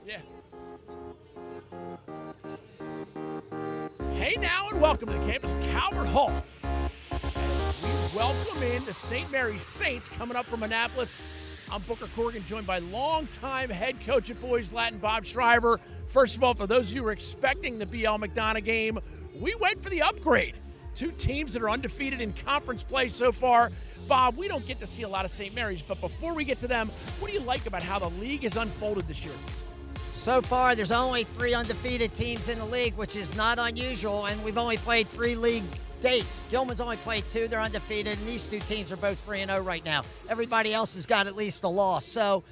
Yeah. Hey now and welcome to the campus Calvert Hall. As we welcome in the St. Mary's Saints coming up from Annapolis. I'm Booker Corrigan, joined by longtime head coach at Boys Latin, Bob Shriver. First of all, for those of you who are expecting the BL McDonough game, we went for the upgrade. Two teams that are undefeated in conference play so far. Bob, we don't get to see a lot of St. Mary's, but before we get to them, what do you like about how the league has unfolded this year? So far, there's only 3 undefeated teams in the league, which is not unusual, and we've only played 3 league dates. Gilman's only played 2, they're undefeated, and these 2 teams are both 3-0 right now. Everybody else has got at least a loss. So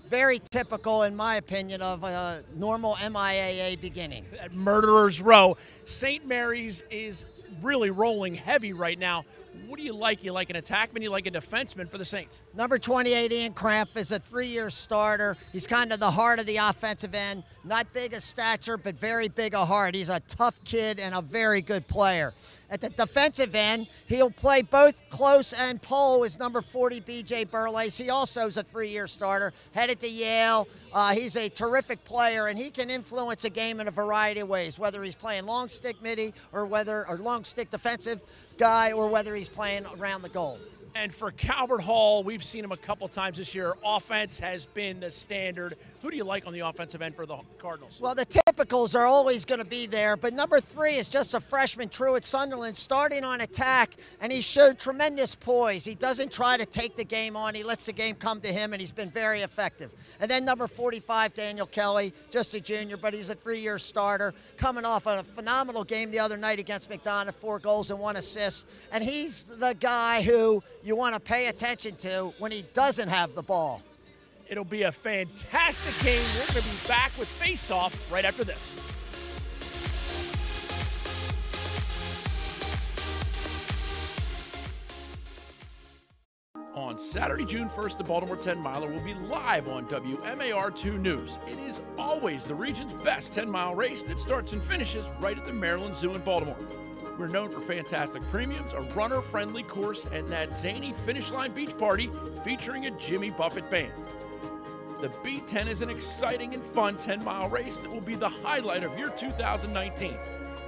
very typical, in my opinion, of a normal MIAA beginning. At Murderer's Row, St. Mary's is really rolling heavy right now. What do you like? You like an attackman? You like a defenseman for the Saints? Number 28, Ian Cramp, is a 3-year starter. He's kind of the heart of the offensive end. Not big of stature, but very big of heart. He's a tough kid and a very good player. At the defensive end, he'll play both close and pole, is number 40, B.J. Burlace. He also is a 3-year starter, headed to Yale. He's a terrific player, and he can influence a game in a variety of ways, whether he's playing long stick midi or long stick defensive guy, or whether he's playing around the goal. And for Calvert Hall, we've seen him a couple times this year. Offense has been the standard. Who do you like on the offensive end for the Cardinals? Well, the typicals are always going to be there, but number 3 is just a freshman, Truett Sunderland, starting on attack, and he showed tremendous poise. He doesn't try to take the game on. He lets the game come to him, and he's been very effective. And then number 45, Daniel Kelly, just a junior, but he's a 3-year starter, coming off a phenomenal game the other night against McDonough, 4 goals and 1 assist. And he's the guy who you want to pay attention to when he doesn't have the ball. It'll be a fantastic game. We're going to be back with Face Off right after this. On Saturday, June 1st, the Baltimore 10-miler will be live on WMAR2 News. It is always the region's best 10-mile race that starts and finishes right at the Maryland Zoo in Baltimore. We're known for fantastic premiums, a runner-friendly course, and that zany finish line beach party featuring a Jimmy Buffett band. The B10 is an exciting and fun 10-mile race that will be the highlight of your 2019.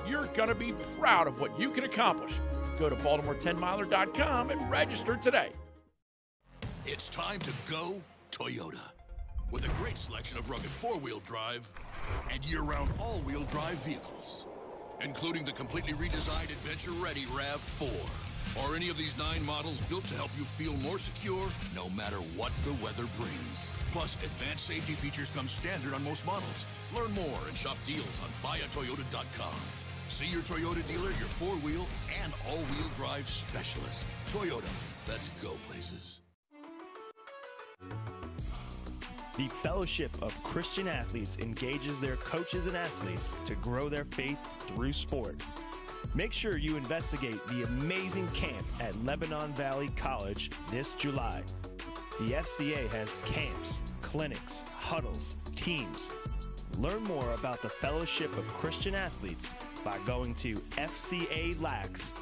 You're going to be proud of what you can accomplish. Go to Baltimore10miler.com and register today. It's time to go Toyota. With a great selection of rugged 4-wheel drive and year-round all-wheel drive vehicles, including the completely redesigned adventure-ready RAV4, or any of these 9 models built to help you feel more secure no matter what the weather brings. Plus, advanced safety features come standard on most models. Learn more and shop deals on buyatoyota.com. See your Toyota dealer, your 4-wheel and all-wheel drive specialist. Toyota, let's go places. The Fellowship of Christian Athletes engages their coaches and athletes to grow their faith through sport. Make sure you investigate the amazing camp at Lebanon Valley College this July. The FCA has camps, clinics, huddles, teams. Learn more about the Fellowship of Christian Athletes by going to fcalax.com.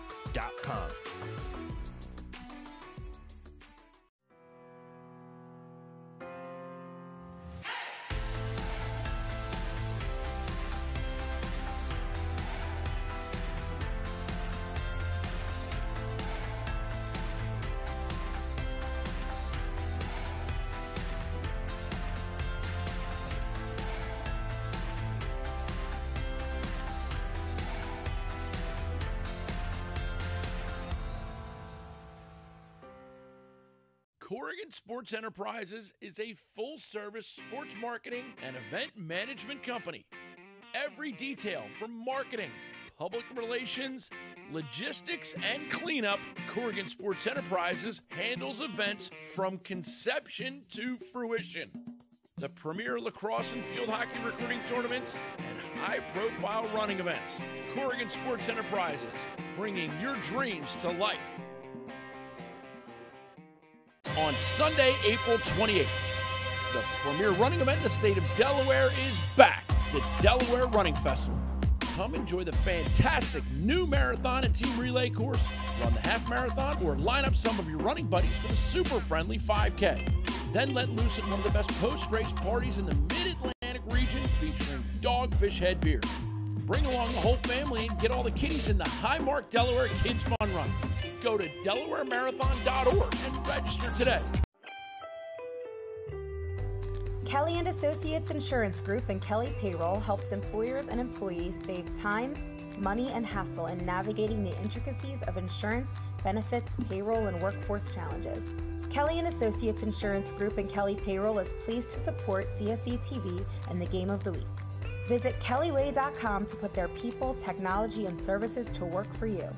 Corrigan Sports Enterprises is a full-service sports marketing and event management company. Every detail from marketing, public relations, logistics, and cleanup, Corrigan Sports Enterprises handles events from conception to fruition. The premier lacrosse and field hockey recruiting tournaments and high-profile running events. Corrigan Sports Enterprises, bringing your dreams to life. On Sunday, April 28th, the premier running event in the state of Delaware is back, the Delaware Running Festival. Come enjoy the fantastic new marathon and team relay course, run the half marathon, or line up some of your running buddies for the super friendly 5K. Then let loose at one of the best post-race parties in the Mid-Atlantic region featuring Dogfish Head beer. Bring along the whole family and get all the kiddies in the Highmark Delaware Kids Fun Run. Go to DelawareMarathon.org and register today. Kelly & Associates Insurance Group and Kelly Payroll helps employers and employees save time, money, and hassle in navigating the intricacies of insurance, benefits, payroll, and workforce challenges. Kelly & Associates Insurance Group and Kelly Payroll is pleased to support CSE TV and the Game of the Week. Visit kellyway.com to put their people, technology, and services to work for you.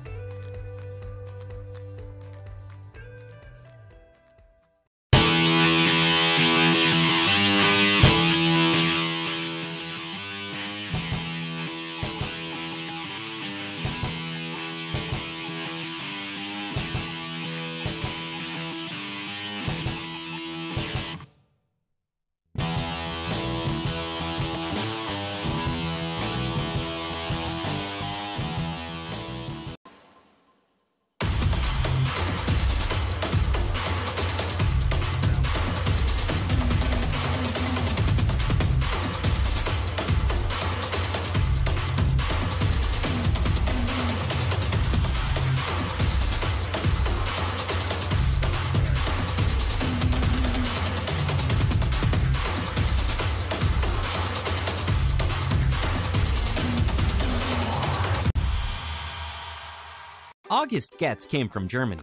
August Getz came from Germany,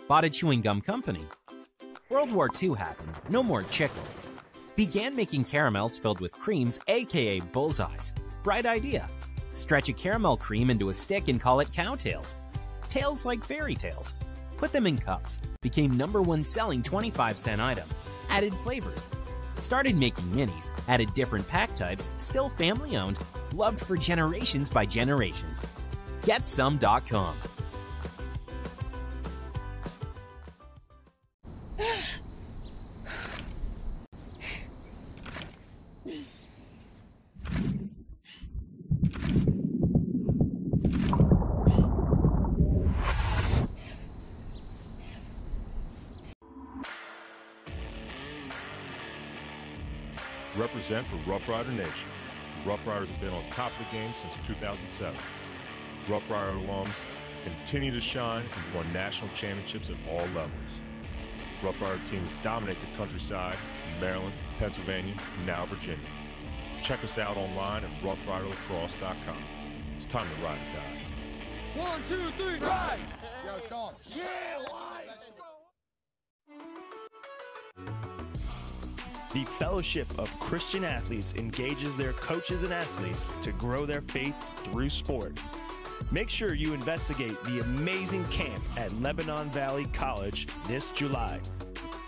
bought a chewing gum company. World War II happened, no more chicle. Began making caramels filled with creams, aka bullseyes. Bright idea. Stretch a caramel cream into a stick and call it cowtails. Tails like fairy tales. Put them in cups. Became #1 selling 25-cent item. Added flavors. Started making minis. Added different pack types. Still family owned. Loved for generations by generations. GetSome.com. Represent for Rough Rider Nation. The Rough Riders have been on top of the game since 2007. Rough Rider alums continue to shine and won national championships at all levels. Rough Rider teams dominate the countryside in Maryland, Pennsylvania, and now Virginia. Check us out online at roughriderlacrosse.com. It's time to ride or die. 1, 2, 3, ride! Yo, Sean. Yeah, live! The Fellowship of Christian Athletes engages their coaches and athletes to grow their faith through sport. Make sure you investigate the amazing camp at Lebanon Valley College this July.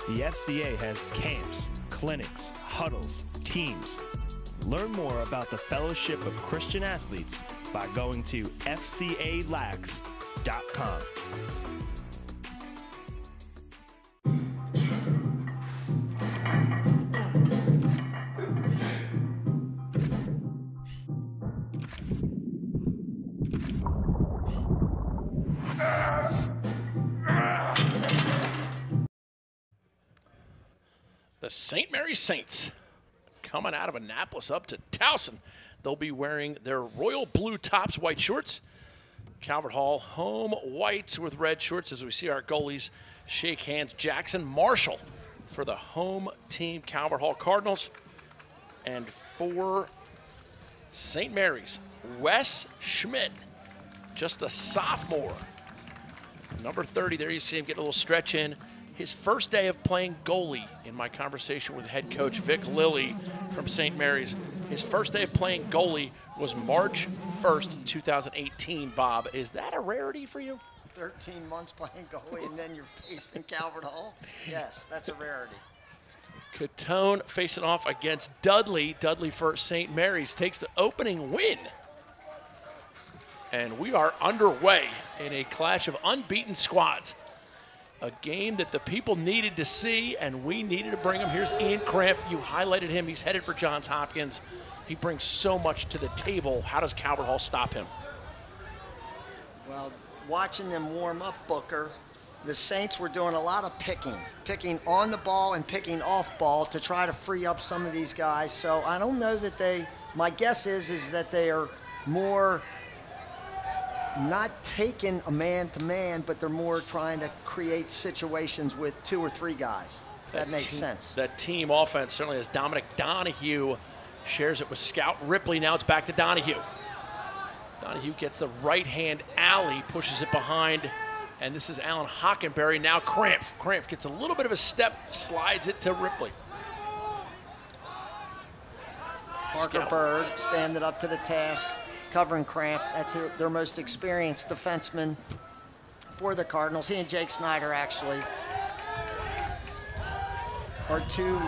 The FCA has camps, clinics, huddles, teams. Learn more about the Fellowship of Christian Athletes by going to fcalax.com. The St. Mary's Saints coming out of Annapolis up to Towson. They'll be wearing their royal blue tops, white shorts. Calvert Hall home whites with red shorts as we see our goalies shake hands. Jackson Marshall for the home team, Calvert Hall Cardinals. And for St. Mary's, Wes Schmidt, just a sophomore. Number 30, there you see him get a little stretch in. His first day of playing goalie, in my conversation with head coach Vic Lilly from St. Mary's, his first day of playing goalie was March 1st, 2018. Bob, is that a rarity for you? 13 months playing goalie and then you're facing Calvert Hall? Yes, that's a rarity. Catone facing off against Dudley. Dudley for St. Mary's takes the opening win. And we are underway in a clash of unbeaten squads. A game that the people needed to see, and we needed to bring him. Here's Ian Cramp. You highlighted him. He's headed for Johns Hopkins. He brings so much to the table. How does Calvert Hall stop him? Well, watching them warm up, Booker, the Saints were doing a lot of picking on the ball and picking off ball to try to free up some of these guys. So I don't know that my guess is that they are more not taking a man-to-man, but they're more trying to create situations with 2 or 3 guys, if that makes sense. That team offense certainly has Dominic Donahue, shares it with Scout Ripley. Now it's back to Donahue. Donahue gets the right-hand alley, pushes it behind, and this is Alan Hockenberry. Now Cramp. Cramp gets a little bit of a step, slides it to Ripley. Parker Bird standing up to the task, covering Cramp. That's their most experienced defenseman for the Cardinals. He and Jake Snyder actually are 2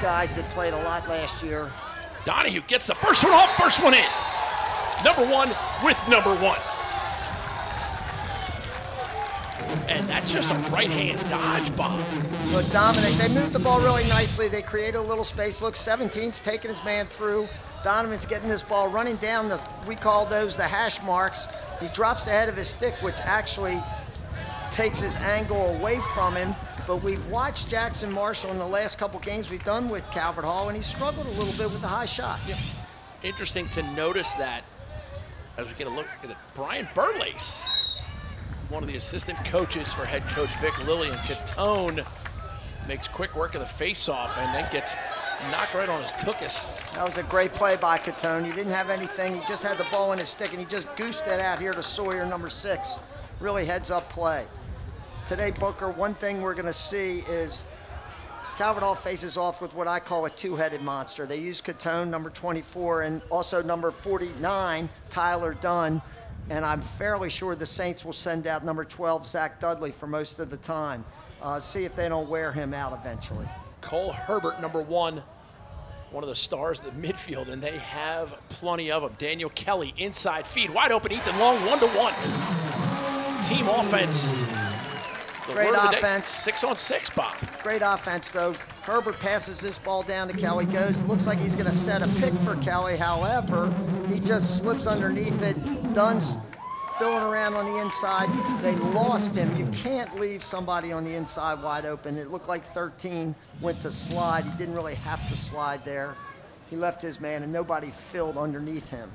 guys that played a lot last year. Donahue gets the first one off, first one in. Number 1 with number 1. And that's just a right-hand dodge bomb. But Dominic, they moved the ball really nicely. They created a little space. Look, 17's taking his man through. Donovan's getting this ball, running down we call those the hash marks. He drops the head of his stick, which actually takes his angle away from him. But we've watched Jackson Marshall in the last couple games we've done with Calvert Hall, and he struggled a little bit with the high shots. Yeah. Interesting to notice that as we get a look at it. Brian Burlace, one of the assistant coaches for head coach Vic Lilly, and Catone makes quick work of the face-off and then gets knocked right on his tuchus. That was a great play by Catone. He didn't have anything. He just had the ball in his stick, and he just goosed it out here to Sawyer, number 6. Really heads-up play. Today, Booker, one thing we're going to see is Calvert Hall faces off with what I call a 2-headed monster. They use Catone, number 24, and also number 49, Tyler Dunn. And I'm fairly sure the Saints will send out number 12, Zach Dudley, for most of the time. See if they don't wear him out eventually. Cole Herbert, number 1, one of the stars of the midfield, and they have plenty of them. Daniel Kelly, inside feed, wide open, Ethan Long, 1-to-1. Team offense. Great offense. 6-on-6, Bob. Great offense, though. Herbert passes this ball down to Kelly. Goes. Looks like he's going to set a pick for Kelly. However, he just slips underneath it. Dunn's filling around on the inside. They lost him. You can't leave somebody on the inside wide open. It looked like 13 went to slide. He didn't really have to slide there. He left his man, and nobody filled underneath him.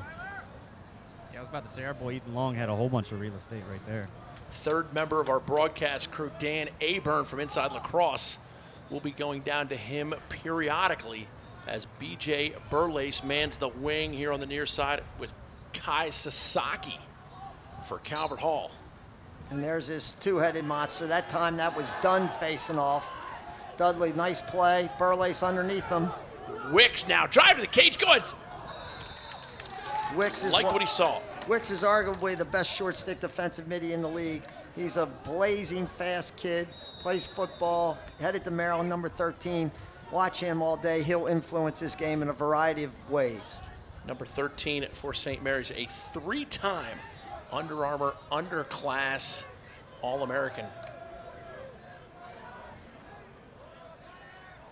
Yeah, I was about to say, our boy Ethan Long had a whole bunch of real estate right there. Third member of our broadcast crew, Dan Aburn from Inside Lacrosse, will be going down to him periodically as BJ Burlace mans the wing here on the near side with Kai Sasaki for Calvert Hall. And there's this 2-headed monster. That time that was Dunn facing off. Dudley, nice play. Burlace underneath him. Wicks now, drive to the cage, go ahead. Wicks is like what he saw. Wicks is arguably the best short stick defensive midi in the league. He's a blazing fast kid, plays football, headed to Maryland, number 13. Watch him all day. He'll influence this game in a variety of ways. Number 13 for St. Mary's, a 3-time Under Armour underclass All-American.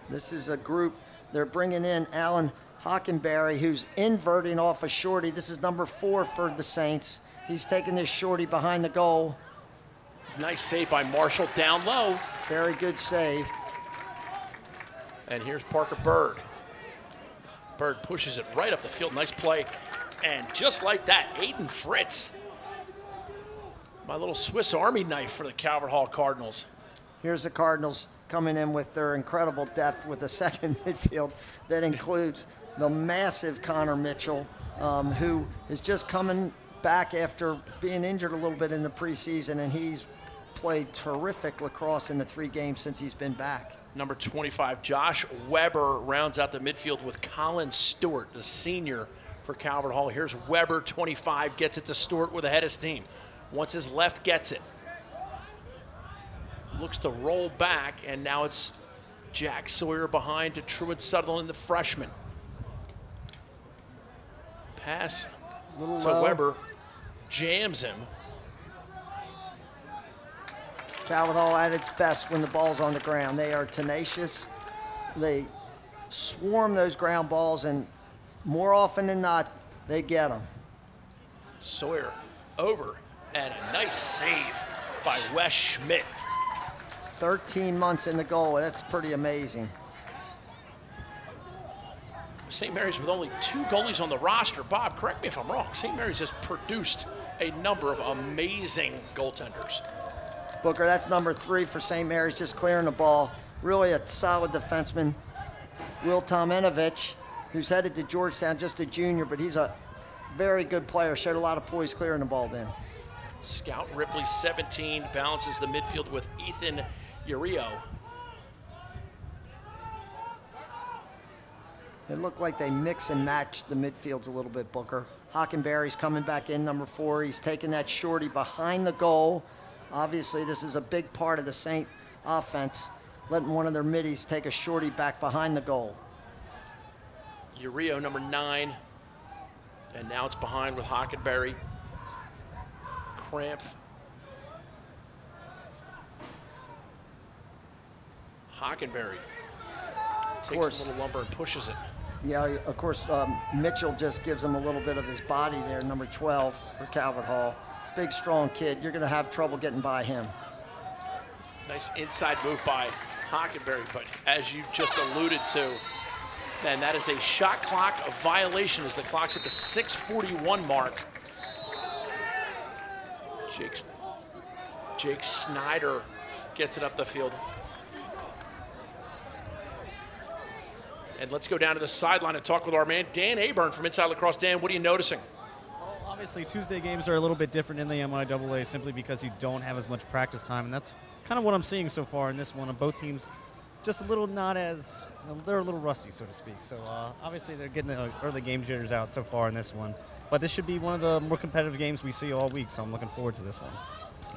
This is a group. They're bringing in Alan Hockenberry, who's inverting off a shorty. This is number 4 for the Saints. He's taking this shorty behind the goal. Nice save by Marshall down low. Very good save. And here's Parker Bird. Bird pushes it right up the field. Nice play. And just like that, Aiden Fritz. My little Swiss Army knife for the Calvert Hall Cardinals. Here's the Cardinals coming in with their incredible depth with a second midfield that includes the massive Connor Mitchell, who is just coming back after being injured a little bit in the preseason, and he's played terrific lacrosse in the 3 games since he's been back. Number 25, Josh Weber, rounds out the midfield with Colin Stewart, the senior for Calvert Hall. Here's Weber, 25, gets it to Stewart with a head of steam. Once his left gets it, looks to roll back, and now it's Jack Sawyer behind to Truett Sutherland, the freshman. Pass to Weber, jams him. Calvert Hall at its best when the ball's on the ground. They are tenacious. They swarm those ground balls, and more often than not, they get them. Sawyer over, and a nice save by Wes Schmidt. 13 months in the goal. That's pretty amazing. St. Mary's with only 2 goalies on the roster. Bob, correct me if I'm wrong. St. Mary's has produced a number of amazing goaltenders. Booker, that's number 3 for St. Mary's, just clearing the ball. Really a solid defenseman. Will Tomenovich, who's headed to Georgetown, just a junior, but he's a very good player. Showed a lot of poise clearing the ball then. Scout Ripley, 17, balances the midfield with Ethan Urio. It looked like they mix and match the midfields a little bit, Booker. Hockenberry's coming back in, number 4. He's taking that shorty behind the goal. Obviously, this is a big part of the Saint offense, letting one of their middies take a shorty back behind the goal. Urio, number 9. And now it's behind with Hockenberry. Cramp. Hockenberry takes a little lumber and pushes it. Yeah, of course, Mitchell just gives him a little bit of his body there, number 12 for Calvert Hall. Big, strong kid. You're going to have trouble getting by him. Nice inside move by Hockenberry, but as you just alluded to, then that is a shot clock violation as the clock's at the 6:41 mark. Jake Snyder gets it up the field. And let's go down to the sideline and talk with our man, Dan Aburn from Inside Lacrosse. Dan, what are you noticing? Well, obviously, Tuesday games are a little bit different in the MIAA simply because you don't have as much practice time, and that's kind of what I'm seeing so far in this one. Of both teams, just a little they're a little rusty, so to speak. So obviously, they're getting the early game jitters out so far in this one. But this should be one of the more competitive games we see all week, so I'm looking forward to this one.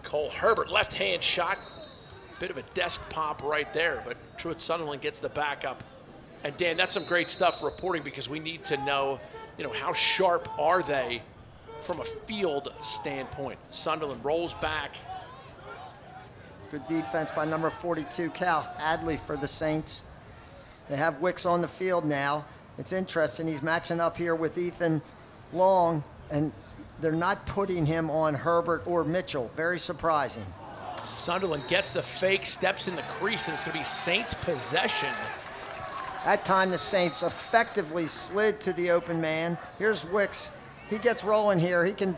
Cole Herbert, left-hand shot. Bit of a desk pop right there, but Truett Sunderland gets the backup. And Dan, that's some great stuff reporting because we need to know, how sharp are they from a field standpoint. Sunderland rolls back. Good defense by number 42, Cal Adley for the Saints. They have Wicks on the field now. It's interesting, he's matching up here with Ethan Long, and they're not putting him on Herbert or Mitchell. Very surprising. Sunderland gets the fake, steps in the crease, and it's going to be Saints possession. That time the Saints effectively slid to the open man. Here's Wicks. He gets rolling here. He can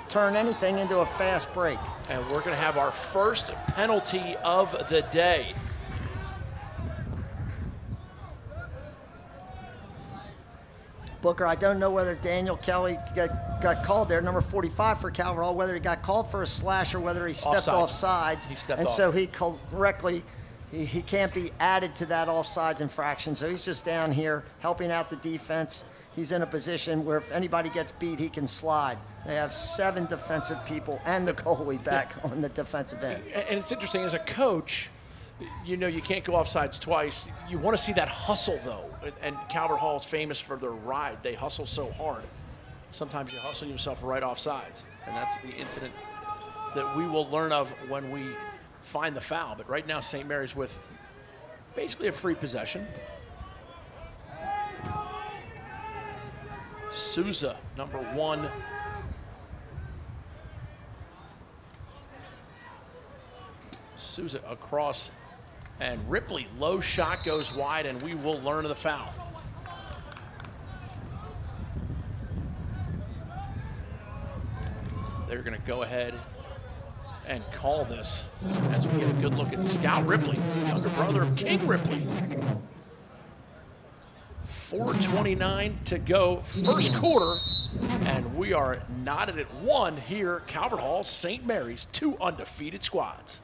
turn anything into a fast break. And we're going to have our first penalty of the day. Booker, I don't know whether Daniel Kelly got called there, number 45 for Calvert Hall, whether he got called for a slash or whether he stepped offsides. He stepped and off. So he correctly, he can't be added to that offsides infraction. So he's just down here helping out the defense. He's in a position where if anybody gets beat, he can slide. They have 7 defensive people and the goalie back on the defensive end. And it's interesting, as a coach, you can't go offsides twice. You want to see that hustle, though. And Calvert Hall is famous for their ride. They hustle so hard. Sometimes you hustle yourself right off sides. And that's the incident that we will learn of when we find the foul. But right now, St. Mary's with basically a free possession. Souza, number 1. Souza across. And Ripley, low shot goes wide, and we will learn of the foul. They're going to go ahead and call this as we get a good look at Scout Ripley, younger brother of King Ripley. 4:29 to go, first quarter, and we are knotted at 1 here. Calvert Hall, St. Mary's, 2 undefeated squads.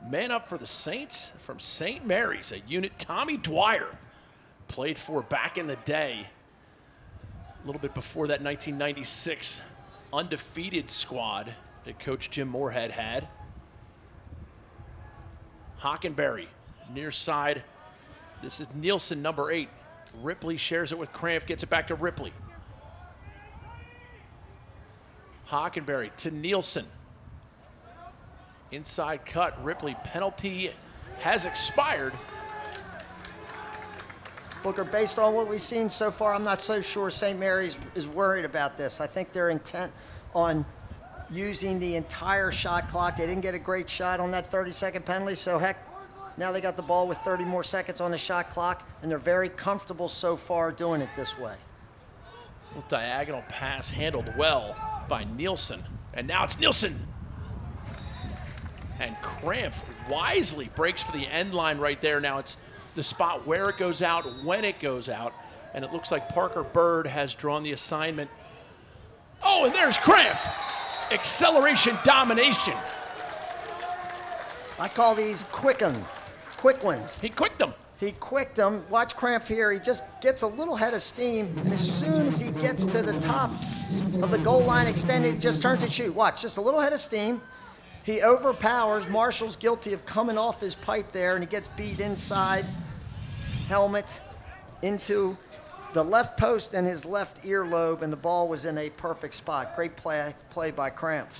Man up for the Saints from St. Mary's, a unit Tommy Dwyer played for back in the day, a little bit before that 1996 undefeated squad that Coach Jim Moorhead had. Hockenberry, near side. This is Nielsen, number 8. Ripley shares it with Cramp, gets it back to Ripley. Hockenberry to Nielsen. Inside cut, Ripley, penalty has expired. Booker, based on what we've seen so far, I'm not so sure St. Mary's is worried about this. I think they're intent on using the entire shot clock. They didn't get a great shot on that 30-second penalty, so heck, now they got the ball with 30 more seconds on the shot clock, and they're very comfortable so far doing it this way. Diagonal pass handled well by Nielsen, and now it's Nielsen. And Cramp wisely breaks for the end line right there. Now it's the spot where it goes out, when it goes out, and it looks like Parker Bird has drawn the assignment. Oh, and there's Cramp. Acceleration domination. I call these quick ones. He quicked them. He quicked them. Watch Cramp here. He just gets a little head of steam, and as soon as he gets to the top of the goal line extended, he just turns and shoots. Watch, just a little head of steam. He overpowers. Marshall's guilty of coming off his pipe there, and he gets beat inside helmet into the left post and his left earlobe, and the ball was in a perfect spot. Great play by Cramp.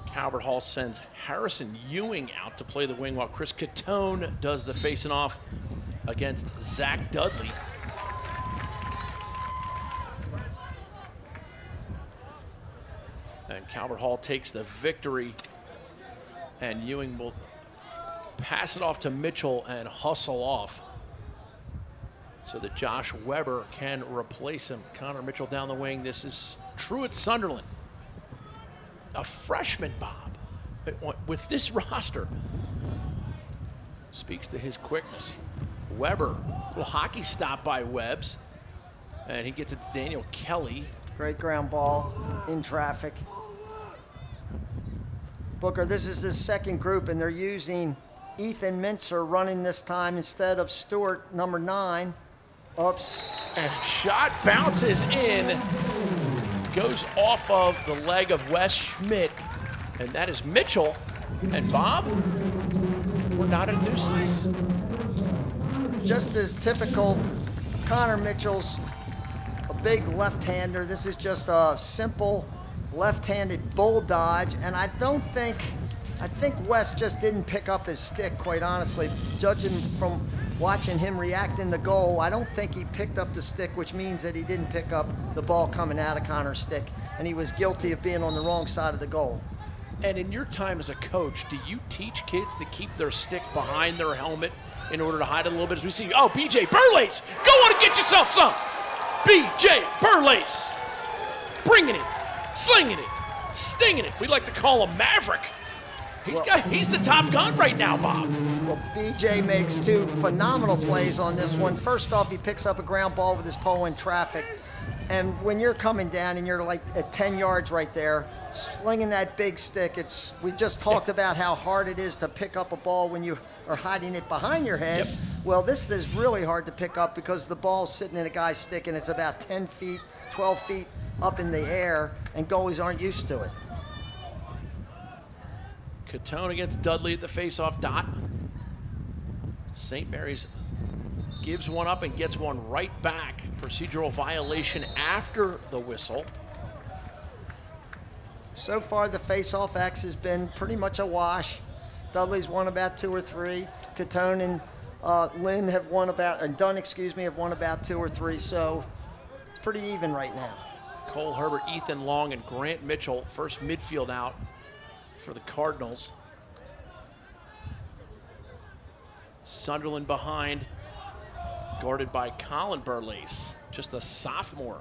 Calvert Hall sends Harrison Ewing out to play the wing while Chris Catone does the facing off against Zach Dudley. And Calvert Hall takes the victory, and Ewing will pass it off to Mitchell and hustle off so that Josh Weber can replace him. Connor Mitchell down the wing. This is Truett Sunderland, a freshman, Bob, with this roster. Speaks to his quickness. Weber, little hockey stop by Webbs, and he gets it to Daniel Kelly. Great ground ball in traffic. Booker, this is his second group, and they're using Ethan Mintzer running this time instead of Stewart, number 9. Oops. And shot bounces in, goes off of the leg of Wes Schmidt, and that is Mitchell. And Bob, we're not at deuces. Just as typical, Connor Mitchell's a big left-hander. This is just a simple left-handed bull dodge, and I think Wes just didn't pick up his stick, quite honestly. Judging from watching him react in the goal, I don't think he picked up the stick, which means that he didn't pick up the ball coming out of Connor's stick, and he was guilty of being on the wrong side of the goal. And in your time as a coach, do you teach kids to keep their stick behind their helmet in order to hide it a little bit? As we see, oh, BJ Burlace, go on and get yourself some. BJ Burlace, bringing it, slinging it, stinging it. We like to call him Maverick. He's the top gun right now, Bob. Well, BJ makes 2 phenomenal plays on this one. First off, he picks up a ground ball with his pole in traffic. And when you're coming down and you're like at 10 yards right there, slinging that big stick, we just talked about how hard it is to pick up a ball when you are hiding it behind your head. Yep. Well, this is really hard to pick up because the ball's sitting in a guy's stick and it's about 10 feet, 12 feet up in the air, and goalies aren't used to it. Catone against Dudley at the face-off dot. St. Mary's gives one up and gets one right back. Procedural violation after the whistle. So far, the face-off X has been pretty much a wash. Dudley's won about 2 or 3. Catone and Lynn have won about, and Dunn, have won about 2 or 3. So it's pretty even right now. Cole Herbert, Ethan Long, and Grant Mitchell, first midfield out for the Cardinals. Sunderland behind, guarded by Colin Burlace, just a sophomore.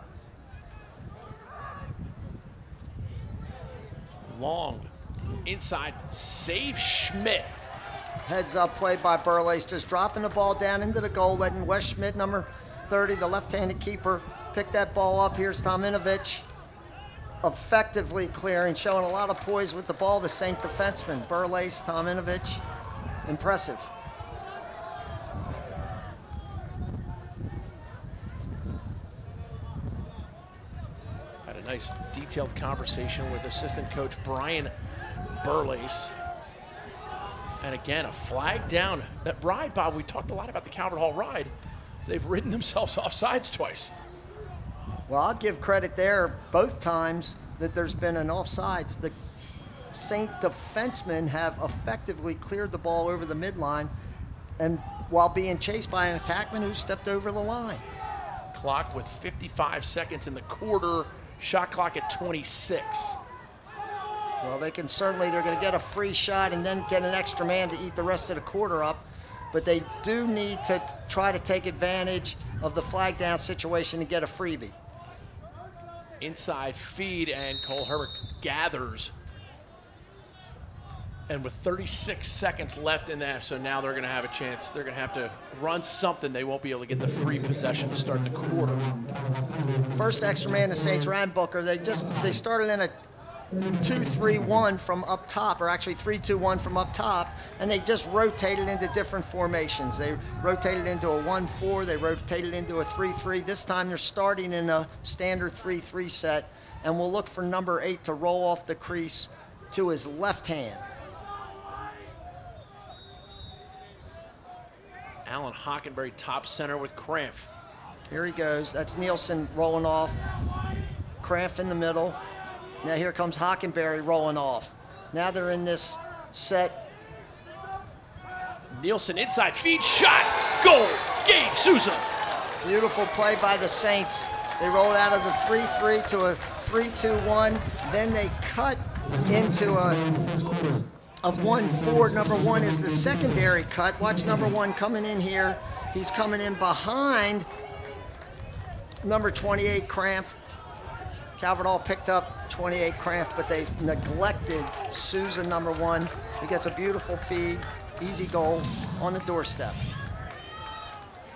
Long, inside, save Schmidt. Heads up play by Burlace, just dropping the ball down into the goal, letting Wes Schmidt, number 30, the left-handed keeper, pick that ball up. Here's Tominovich. effectively clearing, showing a lot of poise with the ball, the St. defenseman, Burlace, Tominovich. Impressive. Had a nice detailed conversation with assistant coach Brian Burlace. And again, a flag down. That ride, Bob, we talked a lot about the Calvert Hall ride. They've ridden themselves off sides twice. Well, I'll give credit there both times that there's been an offsides. The St. defensemen have effectively cleared the ball over the midline and while being chased by an attackman who stepped over the line. Clock with 55 seconds in the quarter, shot clock at 26. Well, they're going to get a free shot and then get an extra man to eat the rest of the quarter up. But they do need to try to take advantage of the flag down situation and get a freebie. Inside feed, and Cole Herbert gathers. And with 36 seconds left in that, so now they're going to have a chance. They're going to have to run something. They won't be able to get the free possession to start the quarter. First extra man, the Saints ran Booker. They started in a 2-3-1 from up top, or actually 3-2-1 from up top, and they just rotated into different formations. They rotated into a 1-4, they rotated into a 3-3. This time they're starting in a standard 3-3 set, and we'll look for number 8 to roll off the crease to his left hand. Alan Hockenberry, top center with Cramp. Here he goes. That's Nielsen rolling off. Cramp in the middle. Now here comes Hockenberry rolling off. Now they're in this set. Nielsen inside feed, shot, goal, Gabe Souza. Beautiful play by the Saints. They rolled out of the 3-3 to a 3-2-1. Then they cut into a 1-4. Number 1 is the secondary cut. Watch number 1 coming in here. He's coming in behind number 28, Cramp. Calvert Hall picked up 28 Cramp, but they neglected Souza, number 1. He gets a beautiful feed, easy goal on the doorstep.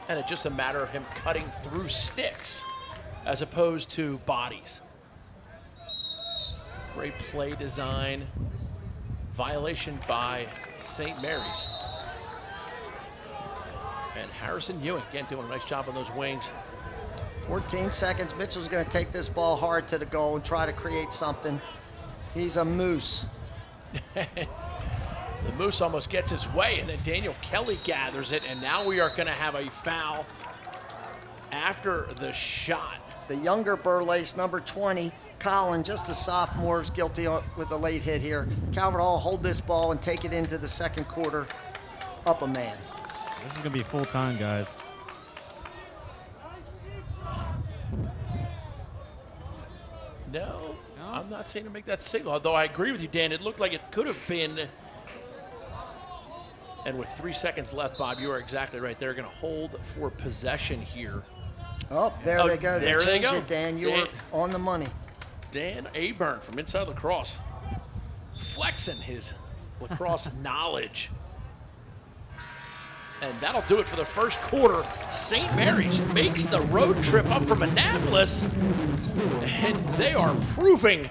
And it's just a matter of him cutting through sticks as opposed to bodies. Great play design. Violation by St. Mary's. And Harrison Ewing, again, doing a nice job on those wings. 14 seconds. Mitchell's going to take this ball hard to the goal and try to create something. He's a moose. The Moose almost gets his way, and then Daniel Kelly gathers it, and now we are going to have a foul after the shot. The younger Burlace, number 20, Colin, just a sophomore, is guilty with a late hit here. Calvert Hall hold this ball and take it into the second quarter up a man. This is going to be full time, guys. No, I'm not saying to make that signal, although I agree with you, Dan. It looked like it could have been. And with 3 seconds left, Bob, you are exactly right. They're going to hold for possession here. Oh, there they go. They changed it, Dan. You were on the money. Dan Aburn from Inside Lacrosse, flexing his lacrosse knowledge. And that'll do it for the first quarter. St. Mary's makes the road trip up from Annapolis, and they are proving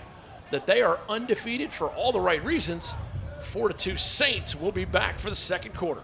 that they are undefeated for all the right reasons. 4-2 Saints will be back for the second quarter.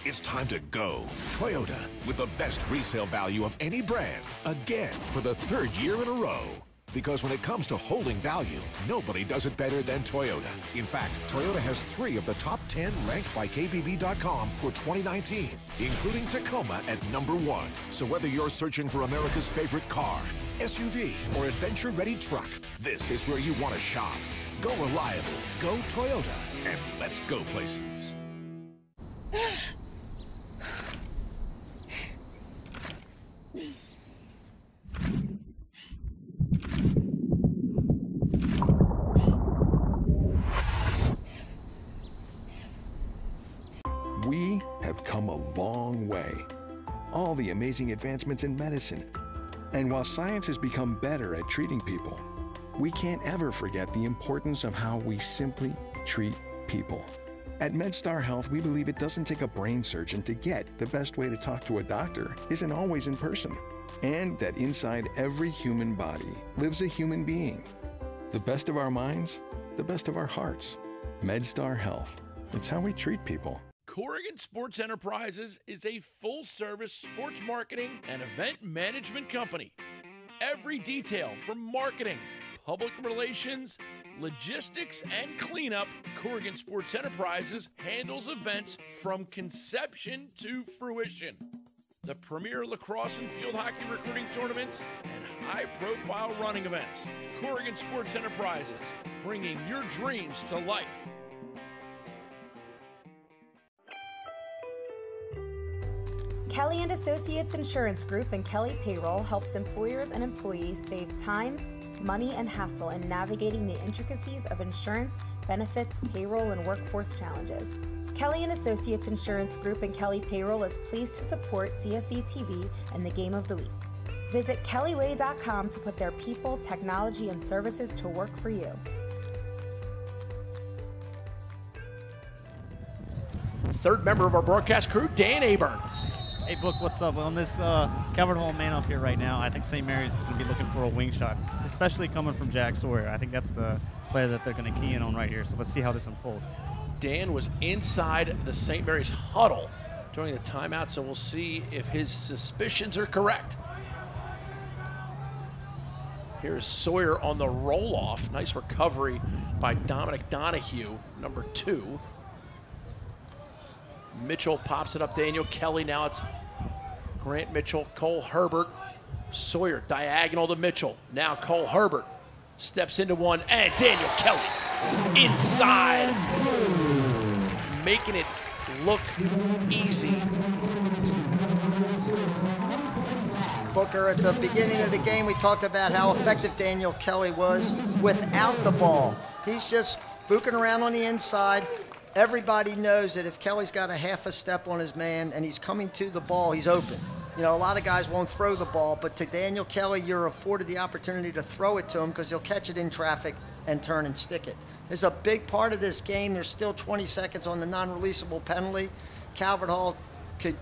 It's time to go Toyota with the best resale value of any brand, again for the 3rd year in a row. Because when it comes to holding value, nobody does it better than Toyota. In fact, Toyota has 3 of the top 10 ranked by KBB.com for 2019, including Tacoma at number 1. So whether you're searching for America's favorite car, SUV, or adventure-ready truck, this is where you want to shop. Go reliable, go Toyota, and let's go places. We have come a long way. All the amazing advancements in medicine. And while science has become better at treating people, we can't ever forget the importance of how we simply treat people. At MedStar Health, we believe it doesn't take a brain surgeon to get the best way to talk to a doctor isn't always in person. and that inside every human body lives a human being. The best of our minds, the best of our hearts. MedStar Health. It's how we treat people. Corrigan Sports Enterprises is a full-service sports marketing and event management company. Every detail from marketing, public relations, logistics, and cleanup, Corrigan Sports Enterprises handles events from conception to fruition. The premier lacrosse and field hockey recruiting tournaments and high-profile running events. Corrigan Sports Enterprises, bringing your dreams to life. Kelly & Associates Insurance Group and Kelly Payroll helps employers and employees save time, money, and hassle in navigating the intricacies of insurance, benefits, payroll, and workforce challenges. Kelly & Associates Insurance Group and Kelly Payroll is pleased to support CSE TV and the Game of the Week. Visit kellyway.com to put their people, technology, and services to work for you. Third member of our broadcast crew, Dan Aburn. Hey, Book, what's up? On this Calvert Hall man up here right now, I think St. Mary's is going to be looking for a wing shot, especially coming from Jack Sawyer. I think that's the player that they're going to key in on right here. So let's see how this unfolds. Dan was inside the St. Mary's huddle during the timeout, so we'll see if his suspicions are correct. Here's Sawyer on the roll-off. Nice recovery by Dominic Donahue, number 2. Mitchell pops it up, Daniel Kelly. Now it's Grant Mitchell, Cole Herbert. Sawyer diagonal to Mitchell. Now Cole Herbert steps into one, and Daniel Kelly inside, making it look easy. Booker, at the beginning of the game, we talked about how effective Daniel Kelly was without the ball. He's just spooking around on the inside. Everybody knows that if Kelly's got a half a step on his man and he's coming to the ball, he's open. You know, a lot of guys won't throw the ball, but to Daniel Kelly, you're afforded the opportunity to throw it to him because he'll catch it in traffic and turn and stick it. It's a big part of this game. There's still 20 seconds on the non-releasable penalty. Calvert Hall could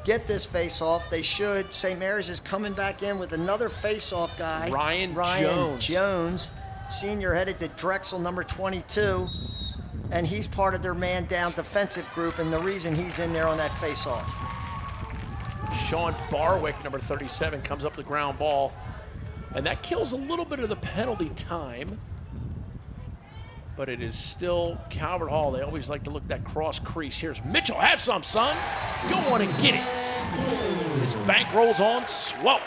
get this face-off. They should. St. Mary's is coming back in with another face-off guy. Ryan Jones, senior, headed to Drexel, number 22. And he's part of their man-down defensive group, and the reason he's in there on that face-off. Sean Barwick, number 37, comes up the ground ball, and that kills a little bit of the penalty time. But it is still Calvert Hall. They always like to look at that cross crease. Here's Mitchell. Have some, son. Go on and get it. His bank rolls on slow.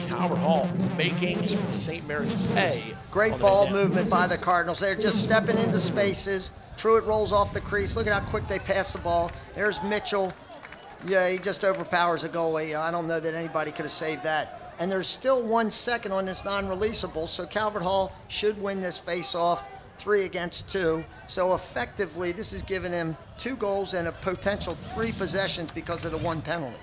Calvert Hall making St. Mary's pay. Great ball movement by the Cardinals. They're just stepping into spaces. Truitt rolls off the crease. Look at how quick they pass the ball. There's Mitchell. Yeah, he just overpowers a goalie. I don't know that anybody could have saved that. And there's still 1 second on this non-releasable, so Calvert Hall should win this face-off 3 against 2. So effectively, this is giving him 2 goals and a potential 3 possessions because of the 1 penalty.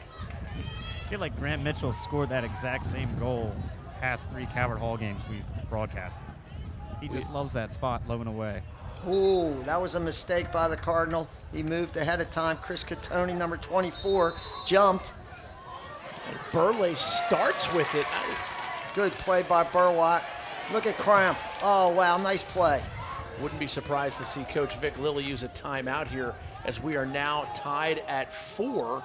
I feel like Grant Mitchell scored that exact same goal past 3 Calvert Hall games we've broadcasted. He just loves that spot, loving away. Ooh, that was a mistake by the Cardinal. He moved ahead of time. Chris Catoni, number 24, jumped. And Burley starts with it. Good play by Burwatt. Look at Cramp. Oh, wow, nice play. Wouldn't be surprised to see Coach Vic Lilly use a timeout here as we are now tied at 4.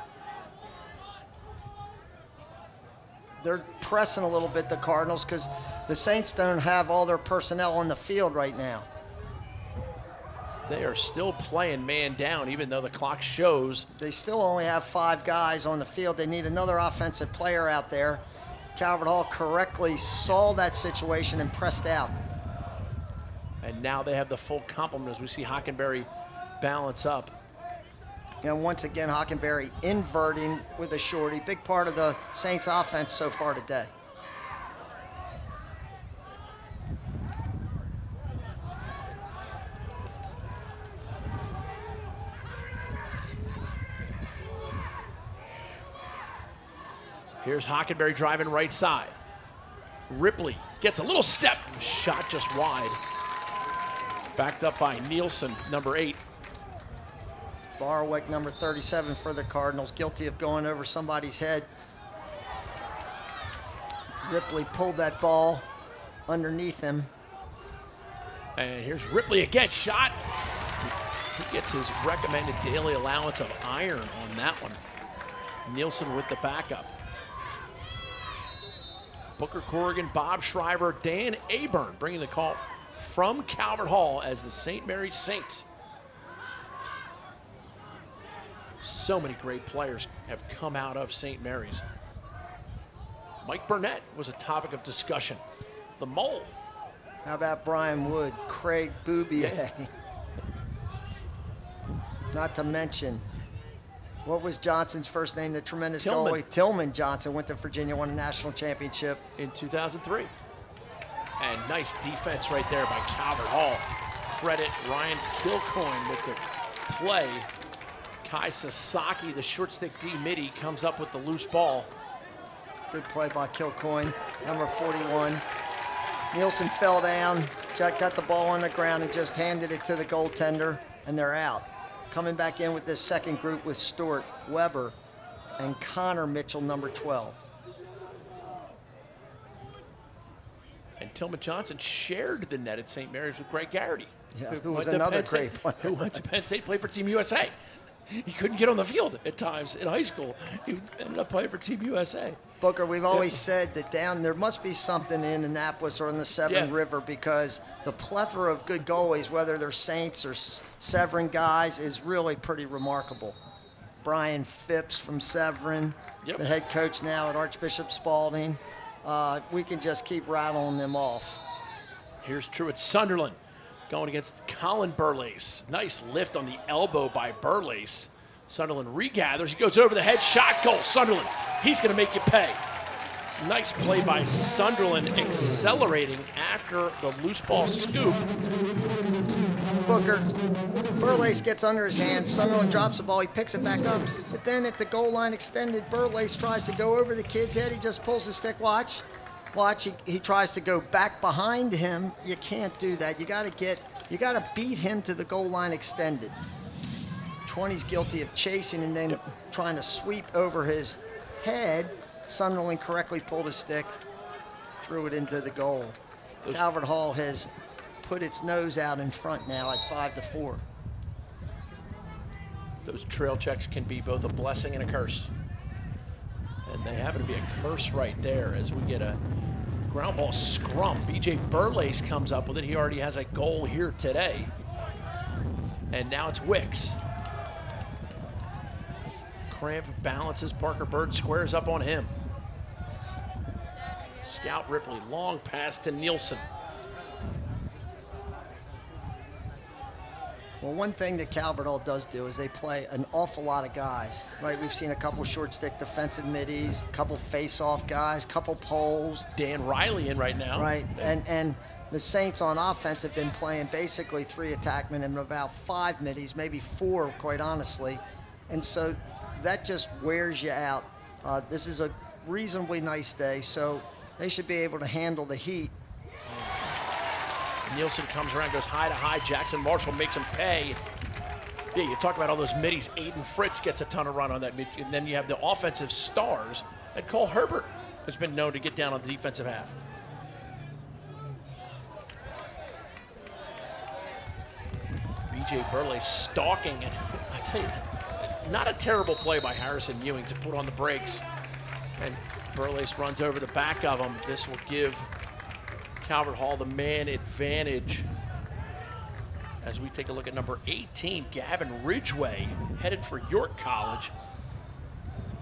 They're pressing a little bit, the Cardinals, because the Saints don't have all their personnel on the field right now. They are still playing man down, even though the clock shows. They still only have 5 guys on the field. They need another offensive player out there. Calvert Hall correctly saw that situation and pressed out. And now they have the full complement as we see Hockenberry balance up. And once again, Hockenberry inverting with a shorty. Big part of the Saints offense so far today. Here's Hockenberry driving right side. Ripley gets a little step. Shot just wide. Backed up by Nielsen, number 8. Barwick, number 37 for the Cardinals, guilty of going over somebody's head. Ripley pulled that ball underneath him. And here's Ripley again, shot. He gets his recommended daily allowance of iron on that one. Nielsen with the backup. Booker Corrigan, Bob Shriver, Dan Aburn bringing the call from Calvert Hall as the St. Mary's Saints. So many great players have come out of St. Mary's. Mike Burnett was a topic of discussion. The Mole. How about Brian Wood, Craig Boubier? Yeah. Not to mention, what was Johnson's first name, the tremendous Tillman. goalie? Tillman Johnson went to Virginia, won a national championship. In 2003. And nice defense right there by Calvert Hall. Credit Ryan Kilcoyne with the play. Kai Sasaki, the short stick D midi, comes up with the loose ball. Good play by Kilcoyne, number 41. Nielsen fell down, got the ball on the ground and just handed it to the goaltender, and they're out. Coming back in with this second group with Stuart Weber and Connor Mitchell, number 12. And Tillman Johnson shared the net at St. Mary's with Greg Garrity. Yeah, who was another great player. Who went to Penn State, played for Team USA. He couldn't get on the field at times in high school. He ended up playing for Team USA. Booker, we've always said that there must be something in Annapolis or in the Severn River, because the plethora of good goalies, whether they're Saints or Severn guys, is really pretty remarkable. Brian Phipps from Severn, the head coach now at Archbishop Spalding. We can just keep rattling them off. Here's Truett Sunderland going against Colin Burlace. Nice lift on the elbow by Burlace. Sunderland regathers. He goes over the head. Shot, goal. Sunderland. He's going to make you pay. Nice play by Sunderland, accelerating after the loose ball scoop. Booker, Burlace gets under his hand. Sunderland drops the ball. He picks it back up. But then at the goal line extended, Burlace tries to go over the kid's head. He just pulls his stick. Watch. He tries to go back behind him. You can't do that. You got to beat him to the goal line extended. 20's guilty of chasing and then trying to sweep over his head. Sunderland correctly pulled his stick, threw it into the goal. Calvert Hall has put its nose out in front now at 5-4. Those trail checks can be both a blessing and a curse. And they happen to be a curse right there as we get a ground ball scrum. BJ Burlace comes up with it. He already has a goal here today. And now it's Wicks. Cramp balances. Parker Bird squares up on him. Scout Ripley, long pass to Nielsen. Well, one thing that Calvert Hall does do is they play an awful lot of guys, right? We've seen a couple short stick defensive middies, a couple face-off guys, a couple poles. Dan Riley in right now. Right, and the Saints on offense have been playing basically 3 attackmen and about 5 middies, maybe 4, quite honestly. And so that just wears you out. This is a reasonably nice day, so they should be able to handle the heat. Nielsen comes around, goes high to high. Jackson Marshall makes him pay. Yeah, you talk about all those middies. Aiden Fritz gets a ton of run on that midfield. And then you have the offensive stars that Cole Herbert has been known to get down on the defensive half. BJ Burlace stalking, and I tell you, not a terrible play by Harrison Ewing to put on the brakes. And Burlace runs over the back of him. This will give Calvert Hall the man advantage as we take a look at number 18, Gavin Ridgway, headed for York College.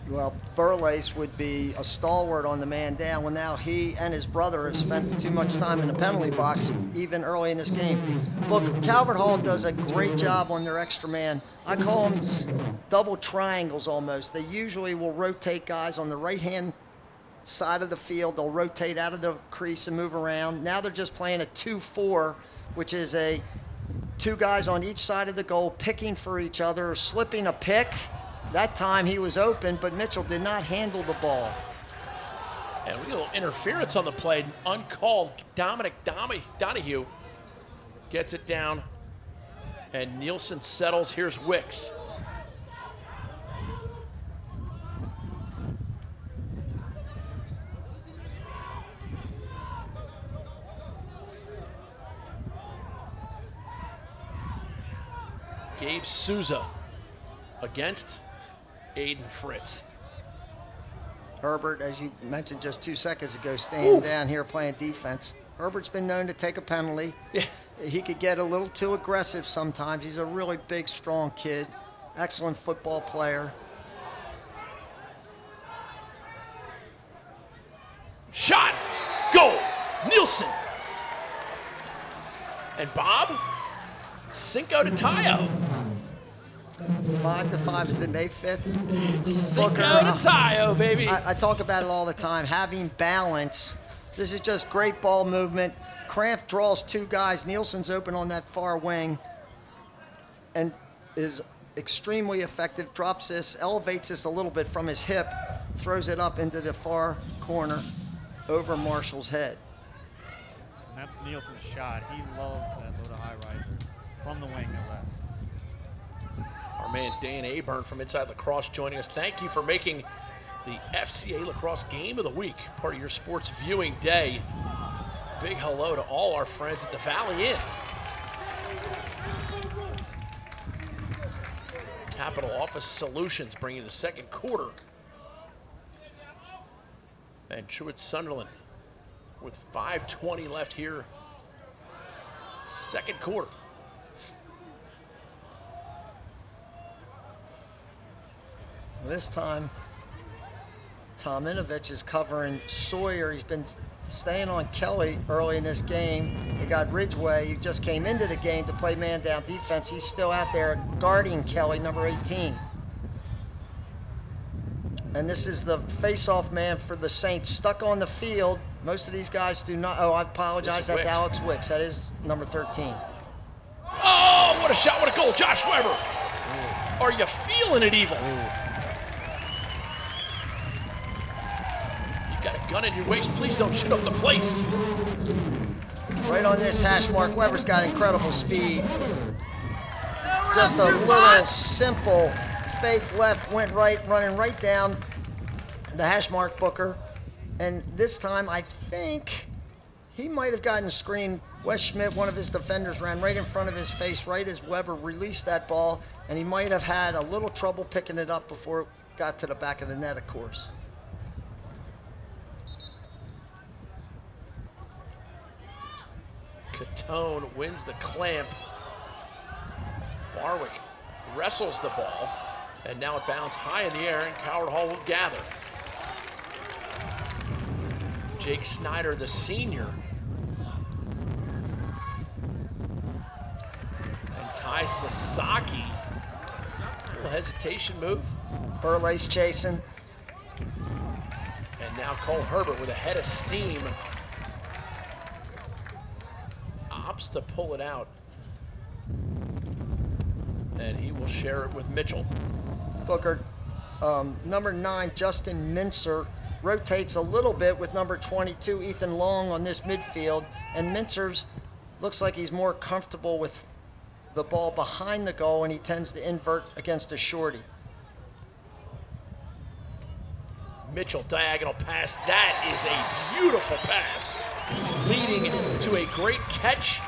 Well, Burlace would be a stalwart on the man down. Well, now he and his brother have spent too much time in the penalty box, even early in this game. Look, Calvert Hall does a great job on their extra man. I call them double triangles almost. They usually will rotate guys on the right-hand side of the field. They'll rotate out of the crease and move around. Now they're just playing a 2-4, which is a 2 guys on each side of the goal picking for each other, slipping a pick. That time he was open, but Mitchell did not handle the ball. And we got a little interference on the play, uncalled. Dominic Donahue gets it down, and Nielsen settles. Here's Wicks. Gabe Souza against Aiden Fritz. Herbert, as you mentioned just 2 seconds ago, staying down here playing defense. Herbert's been known to take a penalty. Yeah. He could get a little too aggressive sometimes. He's a really big, strong kid. Excellent football player. Shot! Goal! Nielsen! And Bob? Cinco de Tayo. 5-5, is it May 5th? Cinco de Tayo, baby. I talk about it all the time, having balance. This is just great ball movement. Cramp draws 2 guys. Nielsen's open on that far wing and is extremely effective. Drops this, elevates this a little bit from his hip, throws it up into the far corner over Marshall's head. And that's Nielsen's shot. He loves that low to high riser from the wing, no less. Our man Dan Aburn from Inside Lacrosse joining us. Thank you for making the FCA Lacrosse Game of the Week part of your sports viewing day. Big hello to all our friends at the Valley Inn. Capital Office Solutions bringing the second quarter. And Truett Sunderland with 5:20 left here. Second quarter. This time, Tominovich is covering Sawyer. He's been staying on Kelly early in this game. They got Ridgway, who just came into the game to play man-down defense. He's still out there guarding Kelly, number 18. And this is the face-off man for the Saints, stuck on the field. Most of these guys do not. Oh, I apologize. That's Alex Wicks. That is number 13. Oh, what a shot, what a goal. Josh Weber. Are you feeling it, Evil? You got a gun in your waist. Please don't shoot up the place. Right on this hash mark. Weber's got incredible speed. Just a little simple fake left, went right, running right down the hash mark Booker. And this time, I think he might have gotten screened. Wes Schmidt, one of his defenders, ran right in front of his face right as Weber released that ball, and he might have had a little trouble picking it up before it got to the back of the net, of course. Catone wins the clamp. Barwick wrestles the ball, and now it bounced high in the air, and Calvert Hall will gather. Jake Snyder, the senior. And Kai Sasaki. A little hesitation move. Burley's chasing. And now Cole Herbert with a head of steam. Opts to pull it out. And he will share it with Mitchell. Booker, number 9, Justin Mincer, rotates a little bit with number 22, Ethan Long, on this midfield. And Mincer's looks like he's more comfortable with the ball behind the goal, and he tends to invert against a shorty. Mitchell, diagonal pass. That is a beautiful pass, leading to a great catch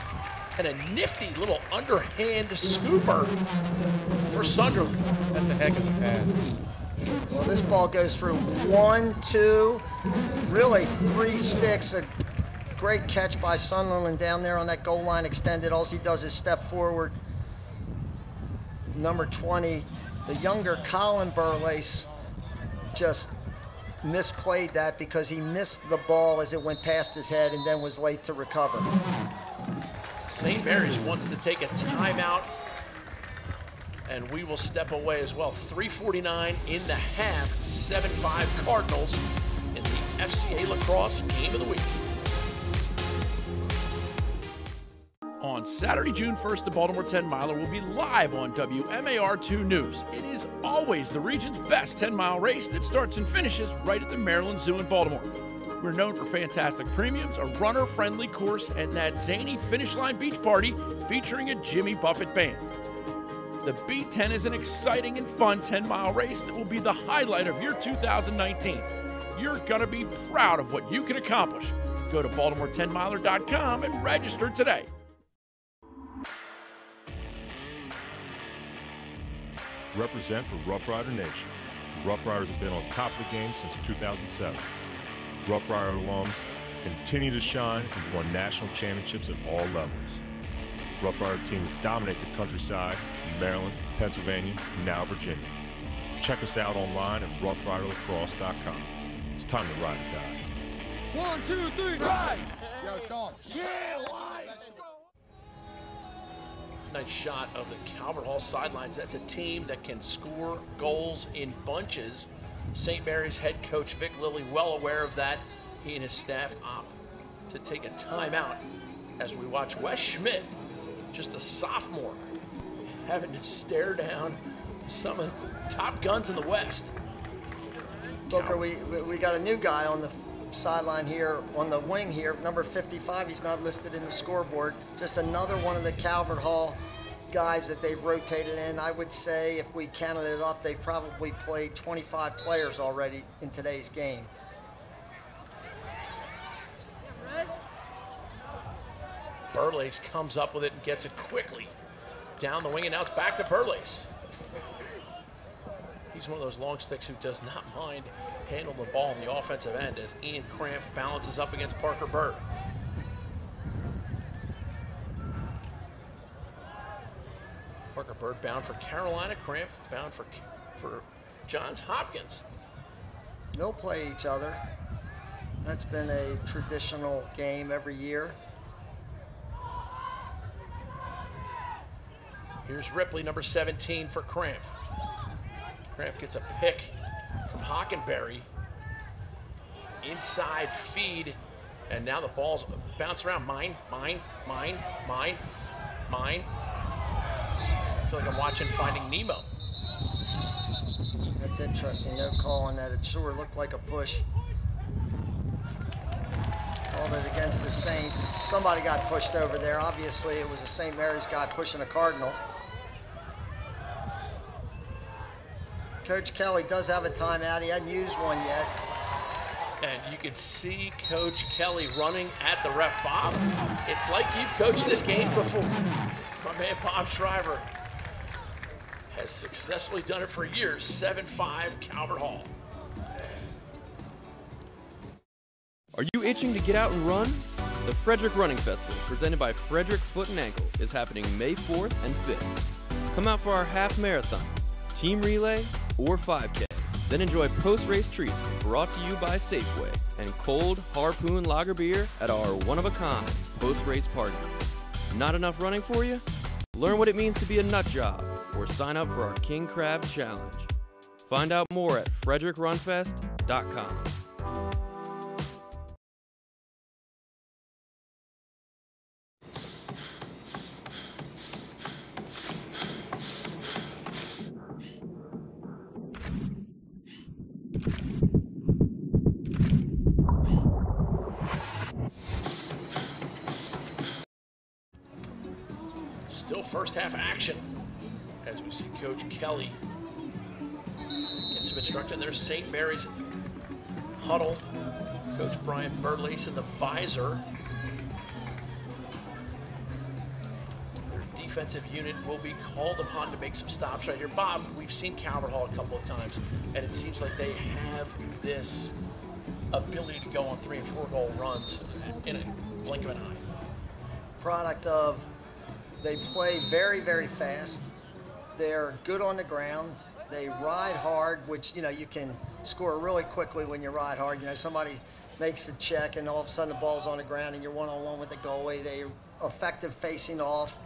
and a nifty little underhand scooper for Sunderland. That's a heck of a pass. Well, this ball goes through 1, 2, really 3 sticks. A great catch by Sunderland down there on that goal line extended. All he does is step forward. Number 20, the younger Colin Burlace, just misplayed that because he missed the ball as it went past his head and then was late to recover. St. Mary's wants to take a timeout, and we will step away as well. 3:49 in the half, 7-5 Cardinals in the FCA Lacrosse Game of the Week. On Saturday, June 1st, the Baltimore 10-miler will be live on WMAR2 News. It is always the region's best 10-mile race that starts and finishes right at the Maryland Zoo in Baltimore. We're known for fantastic premiums, a runner-friendly course, and that zany finish line beach party featuring a Jimmy Buffett band. The B10 is an exciting and fun 10-mile race that will be the highlight of your 2019. You're going to be proud of what you can accomplish. Go to BaltimoreTenMiler.com and register today. represent for Rough Rider Nation. The Rough Riders have been on top of the game since 2007. Rough Rider alums continue to shine and won national championships at all levels. Rough Rider teams dominate the countryside in Maryland, Pennsylvania, and now Virginia. Check us out online at roughriderlacrosse.com. It's time to ride or die. 1, 2, 3, ride! Yo, Sean. Yeah, live! Nice shot of the Calvert Hall sidelines. That's a team that can score goals in bunches. St. Mary's head coach Vic Lilly well aware of that. He and his staff opt to take a timeout as we watch Wes Schmidt, just a sophomore, having to stare down some of the top guns in the West. Booker, we got a new guy on the sideline here, on the wing here, number 55. He's not listed in the scoreboard. Just another one of the Calvert Hall guys that they've rotated in. I would say if we counted it up, they've probably played 25 players already in today's game. Burlace comes up with it and gets it quickly down the wing, and now it's back to Burlace. He's one of those long sticks who does not mind handling the ball on the offensive end as Ian Cramp balances up against Parker Bird. Parker Bird bound for Carolina, Cramp bound for Johns Hopkins. They'll play each other. That's been a traditional game every year. Here's Ripley, number 17 for Cramp. Cramp gets a pick from Hockenberry. Inside feed, and now the ball's bounce around. Mine. I feel like I'm watching Finding Nemo. That's interesting, no call on that. It sure looked like a push. Called it against the Saints. Somebody got pushed over there. Obviously, it was a St. Mary's guy pushing a Cardinal. Coach Kelly does have a timeout. He hadn't used one yet. And you can see Coach Kelly running at the ref. Bob, it's like you've coached this game before. My man Bob Shriver has successfully done it for years. 7-5 Calvert Hall. Are you itching to get out and run? The Frederick Running Festival, presented by Frederick Foot and Ankle, is happening May 4th and 5th. Come out for our half marathon, team relay, or 5K. Then enjoy post-race treats brought to you by Safeway and cold Harpoon Lager beer at our one-of-a-kind post-race party. Not enough running for you? Learn what it means to be a nut job or sign up for our King Crab Challenge. Find out more at fredrickrunfest.com. Still first half action as we see Coach Kelly get some instruction. There's St. Mary's huddle. Coach Brian Burlace in the visor. Their defensive unit will be called upon to make some stops right here. Bob, we've seen Calvert Hall a couple of times, and it seems like they have this ability to go on 3- and 4-goal runs in a blink of an eye. Product of they play very, very fast. They're good on the ground. They ride hard, which, you know, you can score really quickly when you ride hard. You know, somebody makes a check and all of a sudden the ball's on the ground and you're one-on-one with the goalie. They're effective facing off.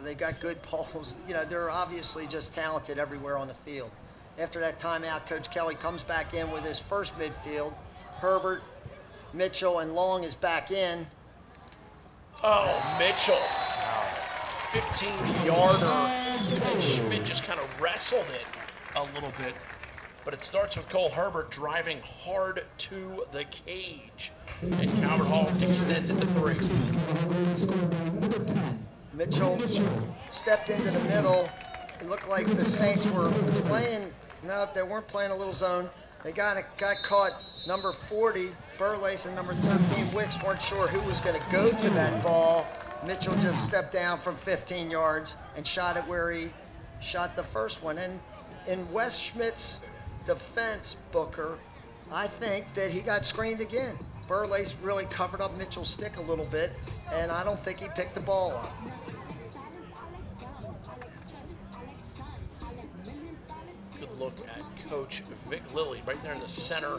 They got good poles. You know, they're obviously just talented everywhere on the field. After that timeout, Coach Kelly comes back in with his first midfield. Herbert, Mitchell, and Long is back in. Oh, Mitchell. 15-yarder. Schmidt just kind of wrestled it a little bit. But it starts with Cole Herbert driving hard to the cage. And Calvert Hall extends it to 3. Mitchell stepped into the middle. It looked like the Saints were playing. No, they weren't playing a little zone. They got caught. Number 40, Burlace, and number 13, Wicks weren't sure who was going to go to that ball. Mitchell just stepped down from 15 yards and shot it where he shot the first one. And in Wes Schmidt's defense, Booker, I think that he got screened again. Burley's really covered up Mitchell's stick a little bit, and I don't think he picked the ball up. Good look at Coach Vic Lilly right there in the center.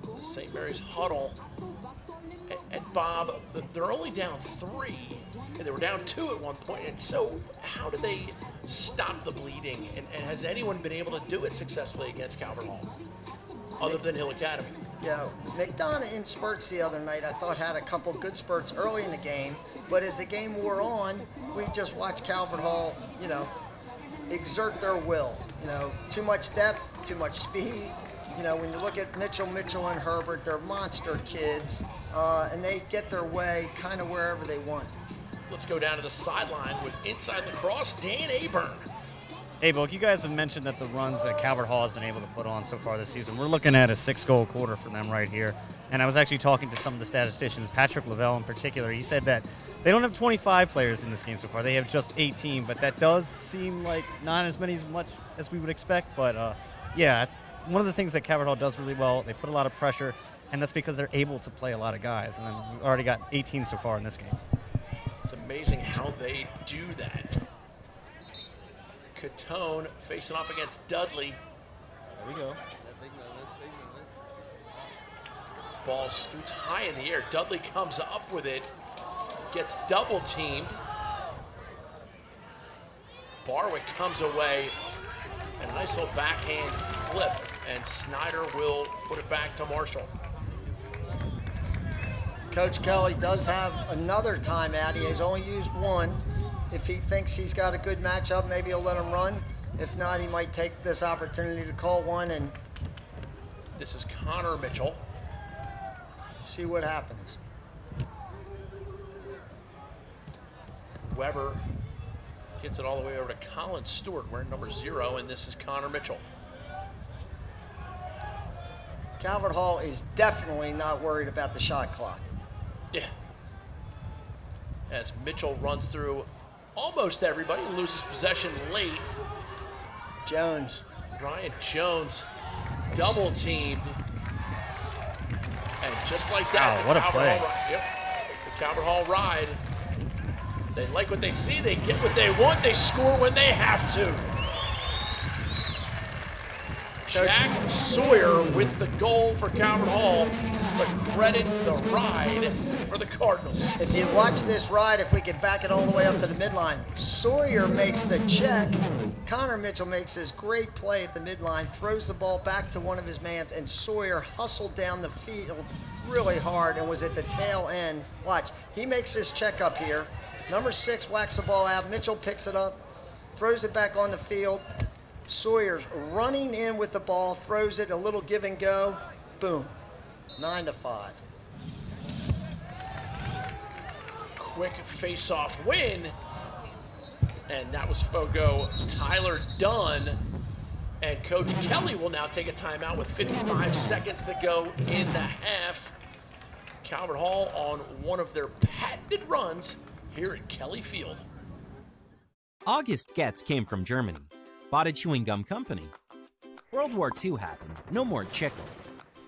The St. Mary's huddle. And Bob, they're only down 3, and they were down 2 at one point. And so how do they stop the bleeding? And has anyone been able to do it successfully against Calvert Hall, other than Hill Academy? Yeah, McDonough in spurts the other night, I thought had a couple good spurts early in the game, but as the game wore on, we just watched Calvert Hall, you know, exert their will. You know, too much depth, too much speed. You know, when you look at Mitchell and Herbert, they're monster kids, and they get their way kind of wherever they want. Let's go down to the sideline with Inside Lacrosse, Dan Aburn. Hey, Book, you guys have mentioned that the runs that Calvert Hall has been able to put on so far this season, we're looking at a 6-goal quarter for them right here. And I was actually talking to some of the statisticians, Patrick Lavelle in particular. He said that they don't have 25 players in this game so far. They have just 18, but that does seem like not as much as we would expect. But, yeah, one of the things that Calvert Hall does really well, they put a lot of pressure, and that's because they're able to play a lot of guys. And then we've already got 18 so far in this game. It's amazing how they do that. Catone facing off against Dudley. There we go. Ball scoots high in the air. Dudley comes up with it, gets double teamed. Barwick comes away, and a nice little backhand flip, and Snyder will put it back to Marshall. Coach Kelly does have another timeout. He has only used one. If he thinks he's got a good matchup, maybe he'll let him run. If not, he might take this opportunity to call one and this is Connor Mitchell. See what happens. Weber gets it all the way over to Colin Stewart wearing number 0, and this is Connor Mitchell. Calvert Hall is definitely not worried about the shot clock. Yeah. As Mitchell runs through almost everybody, loses possession late. Jones. Ryan Jones double teamed. And just like that, wow, what a play. The Calvert Hall ride. They like what they see, they get what they want, they score when they have to. Jack Sawyer with the goal for Calvert Hall, but credit the ride for the Cardinals. If you watch this ride, if we can back it all the way up to the midline, Sawyer makes the check. Connor Mitchell makes this great play at the midline, throws the ball back to one of his mans, and Sawyer hustled down the field really hard and was at the tail end. Watch, he makes this check up here. Number 6 whacks the ball out. Mitchell picks it up, throws it back on the field. Sawyer's running in with the ball, throws it, a little give and go, boom, 9-5. Quick face-off win, and that was Fogo Tyler Dunn. And Coach Kelly will now take a timeout with 55 seconds to go in the half. Calvert Hall on one of their patented runs here at Kelly Field. August Getz came from Germany. Bought a chewing gum company. World War II happened, no more chicle.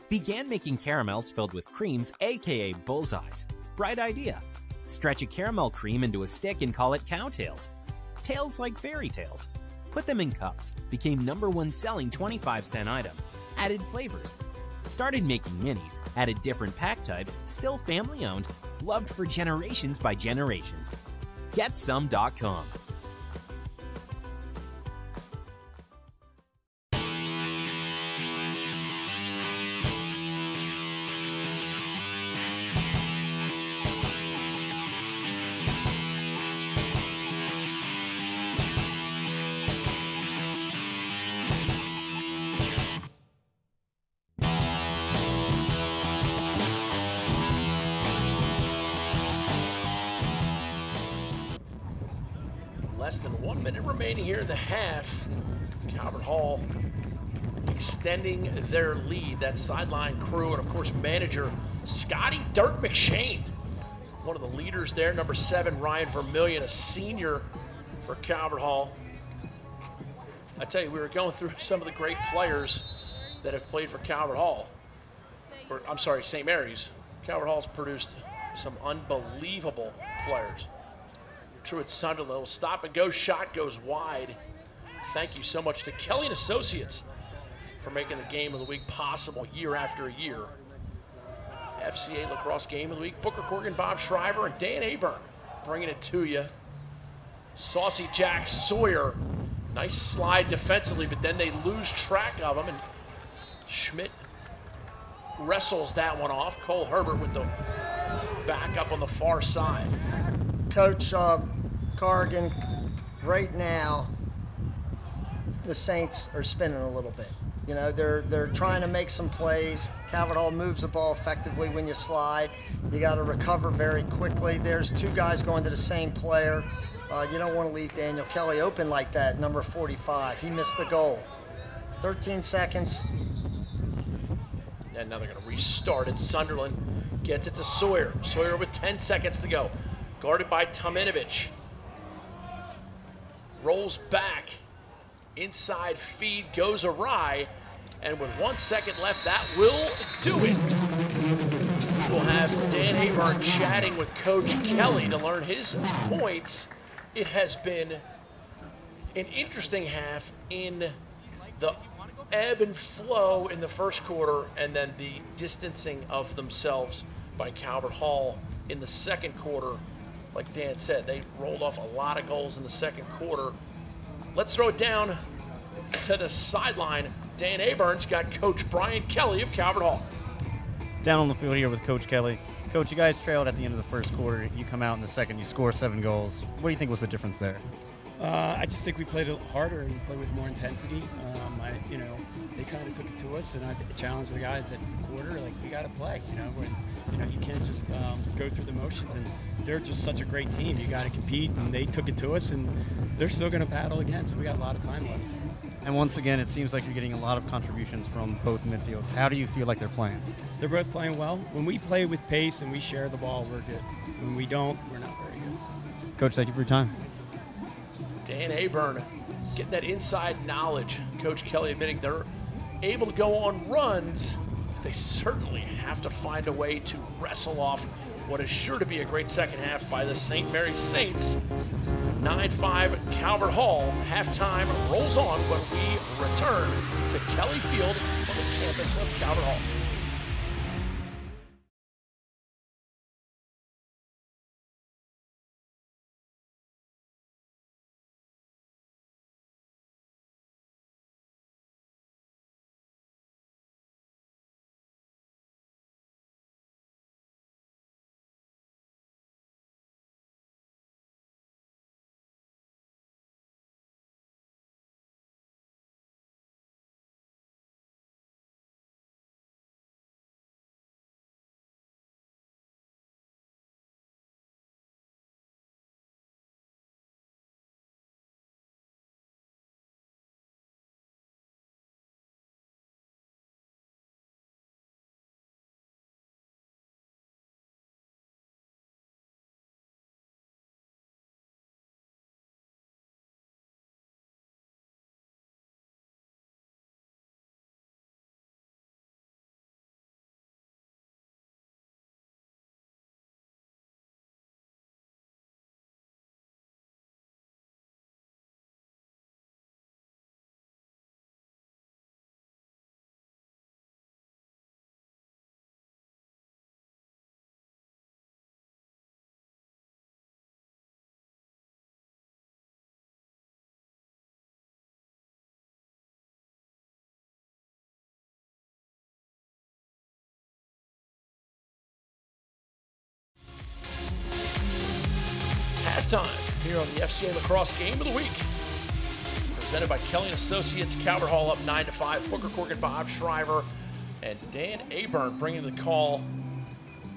Began making caramels filled with creams, aka bullseyes. Bright idea. Stretch a caramel cream into a stick and call it cowtails. Tails like fairy tales. Put them in cups. Became #1 selling 25-cent item. Added flavors. Started making minis. Added different pack types. Still family owned. Loved for generations by generations. GetSome.com. Less than 1 minute remaining here in the half. Calvert Hall extending their lead. That sideline crew and, of course, manager Scotty Dirt McShane. One of the leaders there, number 7, Ryan Vermillion, a senior for Calvert Hall. I tell you, we were going through some of the great players that have played for Calvert Hall. Or, I'm sorry, St. Mary's. Calvert Hall's produced some unbelievable players. True at Sunderland. Stop and go shot goes wide. Thank you so much to Kelly and Associates for making the game of the week possible year after year. FCA Lacrosse Game of the Week, Booker Corrigan, Bob Shriver, and Dan Aburn bringing it to you. Saucy Jack Sawyer, nice slide defensively, but then they lose track of him, and Schmidt wrestles that one off. Cole Herbert with the back up on the far side. Coach Corrigan, right now, the Saints are spinning a little bit. You know, they're trying to make some plays. Calvert Hall moves the ball effectively when you slide. You got to recover very quickly. There's two guys going to the same player. You don't want to leave Daniel Kelly open like that, number 45. He missed the goal. 13 seconds. And now they're going to restart it. Sunderland gets it to Sawyer. Sawyer with 10 seconds to go. Guarded by Tominovic. Rolls back. Inside feed goes awry, and with 1 second left, that will do it. We'll have Dan Aburn chatting with Coach Kelly to learn his points. It has been an interesting half in the ebb and flow in the first quarter, and then the distancing of themselves by Calvert Hall in the second quarter. Like Dan said, they rolled off a lot of goals in the second quarter. Let's throw it down to the sideline. Dan Aburn's got Coach Brian Kelly of Calvert Hall. Down on the field here with Coach Kelly. Coach, you guys trailed at the end of the first quarter. You come out in the second, you score 7 goals. What do you think was the difference there? I just think we played a little harder and played with more intensity. They kind of took it to us, and I challenged the guys at the quarter, like, we got to play. You can't just go through the motions, and they're just such a great team. You got to compete, and they took it to us, and they're still going to battle again, so we got a lot of time left. And once again, it seems like you're getting a lot of contributions from both midfields. How do you feel like they're playing? They're both playing well. When we play with pace and we share the ball, we're good. When we don't, we're not very good. Coach, thank you for your time. Dan Aburn getting that inside knowledge. Coach Kelly admitting they're able to go on runs. They certainly have to find a way to wrestle off what is sure to be a great second half by the St. Mary's Saints. 9-5 Calvert Hall. Halftime rolls on when we return to Kelly Field on the campus of Calvert Hall. Halftime here on the FCA Lacrosse Game of the Week. Presented by Kelly & Associates. Calvert Hall up 9-5. Booker Corrigan, Bob Shriver, and Dan Aburn bringing the call.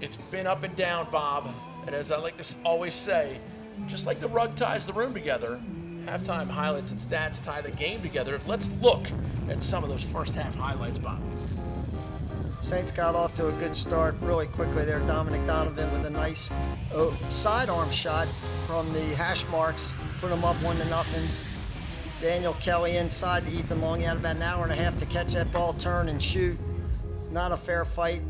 It's been up and down, Bob. And as I like to always say, just like the rug ties the room together, halftime highlights and stats tie the game together. Let's look at some of those first half highlights, Bob. Saints got off to a good start really quickly there. Dominic Donovan with a nice sidearm shot from the hash marks, put them up 1-0. Daniel Kelly inside to Ethan Long. He had about an hour and a half to catch that ball, turn, and shoot. Not a fair fight.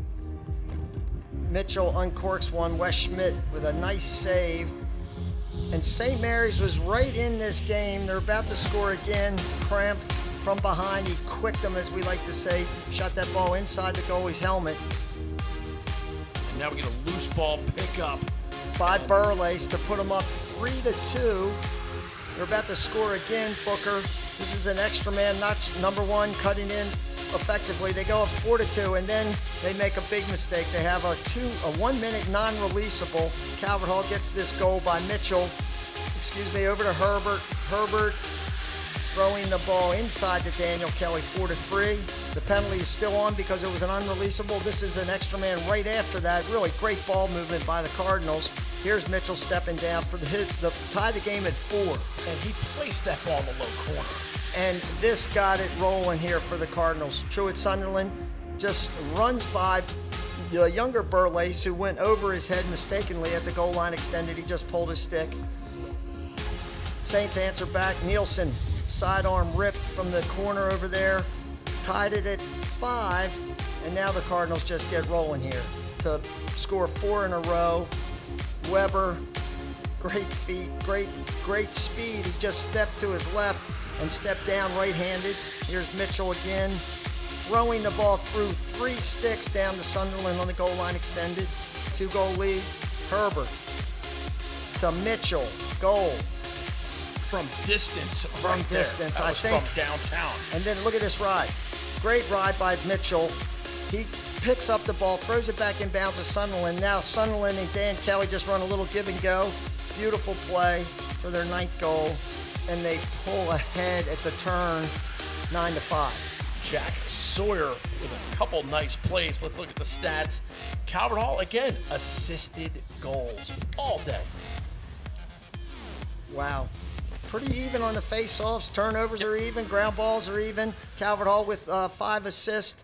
Mitchell uncorks one. Wes Schmidt with a nice save. And St. Mary's was right in this game. They're about to score again. Cramp from behind. He quicked them, as we like to say. Shot that ball inside the goalie's helmet. And now we get a loose ball pickup by Burleys to put them up 3-2. They're about to score again, Booker. This is an extra man, notch number one, cutting in effectively. They go up 4-2, and then they make a big mistake. They have a 1 minute non-releasable. Calvert Hall gets this goal by Mitchell. Over to Herbert. Herbert throwing the ball inside to Daniel Kelly, 4-3. The penalty is still on because it was an unreleasable. This is an extra man right after that. Really great ball movement by the Cardinals. Here's Mitchell stepping down for the tie the game at 4. And he placed that ball in the low corner. And this got it rolling here for the Cardinals. Truett Sunderland just runs by the younger Burleys, who went over his head mistakenly at the goal line extended. He just pulled his stick. Saints answer back. Nielsen, sidearm ripped from the corner over there. Tied it at 5. And now the Cardinals just get rolling here to score 4 in a row. Weber, great feet, great speed. He just stepped to his left and stepped down right-handed. Here's Mitchell again, throwing the ball through 3 sticks down to Sunderland on the goal line extended. 2-goal lead. Herbert to Mitchell, goal. From distance. From distance, I think. From downtown. And then look at this ride. Great ride by Mitchell. He picks up the ball, throws it back inbounds to Sunderland. Now Sunderland and Dan Kelly just run a little give and go. Beautiful play for their 9th goal. And they pull ahead at the turn, 9-5. Jack Sawyer with a couple nice plays. Let's look at the stats. Calvert Hall, again, assisted goals all day. Wow. Pretty even on the face-offs. Turnovers are even. Ground balls are even. Calvert Hall with 5 assists,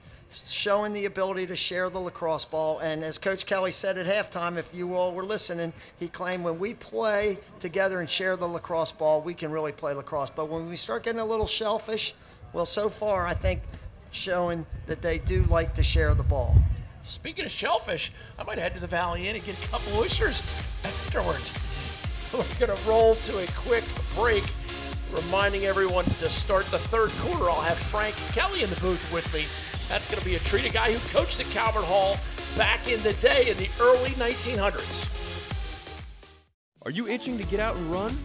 showing the ability to share the lacrosse ball. And as Coach Kelly said at halftime, if you all were listening, he claimed when we play together and share the lacrosse ball, we can really play lacrosse. But when we start getting a little selfish, well, so far, I think showing that they do like to share the ball. Speaking of shellfish, I might head to the Valley Inn and get a couple oysters afterwards. We're going to roll to a quick break, reminding everyone to start the 3rd quarter. I'll have Frank Kelly in the booth with me. That's going to be a treat. A guy who coached at Calvert Hall back in the day in the early 1900s. Are you itching to get out and run?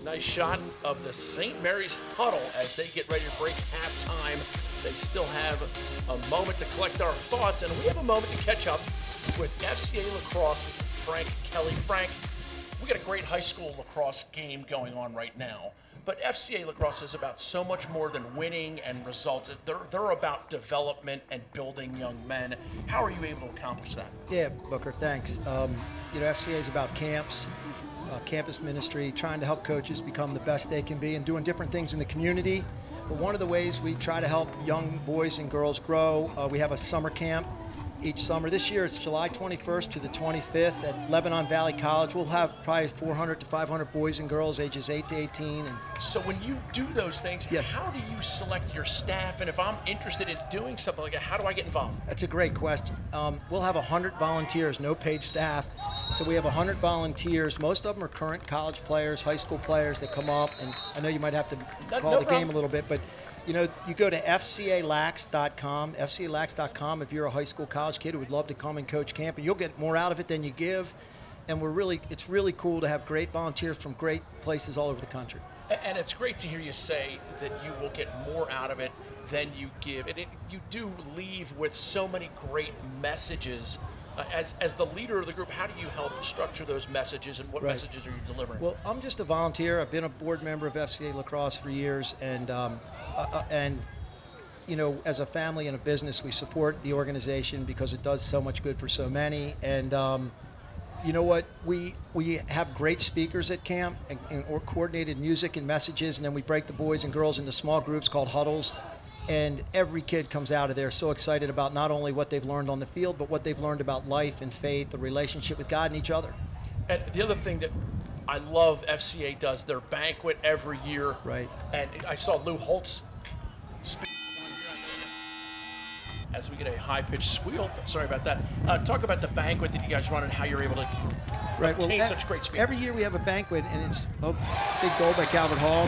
Nice shot of the St. Mary's huddle as they get ready to break halftime. They still have a moment to collect our thoughts, and we have a moment to catch up with FCA Lacrosse Frank Kelly. Frank, we got a great high school lacrosse game going on right now, but FCA Lacrosse is about so much more than winning and results. They're about development and building young men. How are you able to accomplish that? Yeah, Booker, thanks. FCA is about camps, campus ministry, trying to help coaches become the best they can be and doing different things in the community. But one of the ways we try to help young boys and girls grow, we have a summer camp each summer. This year it's July 21st to the 25th at Lebanon Valley College. We'll have probably 400 to 500 boys and girls ages 8 to 18. And so when you do those things, yes. How do you select your staff? And if I'm interested in doing something like that, how do I get involved? That's a great question. We'll have 100 volunteers, no paid staff. So we have 100 volunteers. Most of them are current college players, high school players that come up. And I know you might have to call the game a little bit, but you go to FCALax.com, FCALax.com if you're a high school, college kid who would love to come and coach camp, and you'll get more out of it than you give. And it's really cool to have great volunteers from great places all over the country. And it's great to hear you say that you will get more out of it than you give. And you do leave with so many great messages. As the leader of the group, how do you help structure those messages, and what messages are you delivering? Well, I'm just a volunteer. I've been a board member of FCA Lacrosse for years, and as a family and a business, we support the organization because it does so much good for so many. And you know what? We have great speakers at camp and coordinated music and messages, and then we break the boys and girls into small groups called huddles. And every kid comes out of there so excited about not only what they've learned on the field, but what they've learned about life and faith, the relationship with God and each other. And the other thing that I love FCA does, their banquet every year. Right. And I saw Lou Holtz speak as we get a high-pitched squeal. Sorry about that. Talk about the banquet that you guys run and how you're able to obtain such great speakers. Every year we have a banquet, and it's a big goal by Calvert Hall.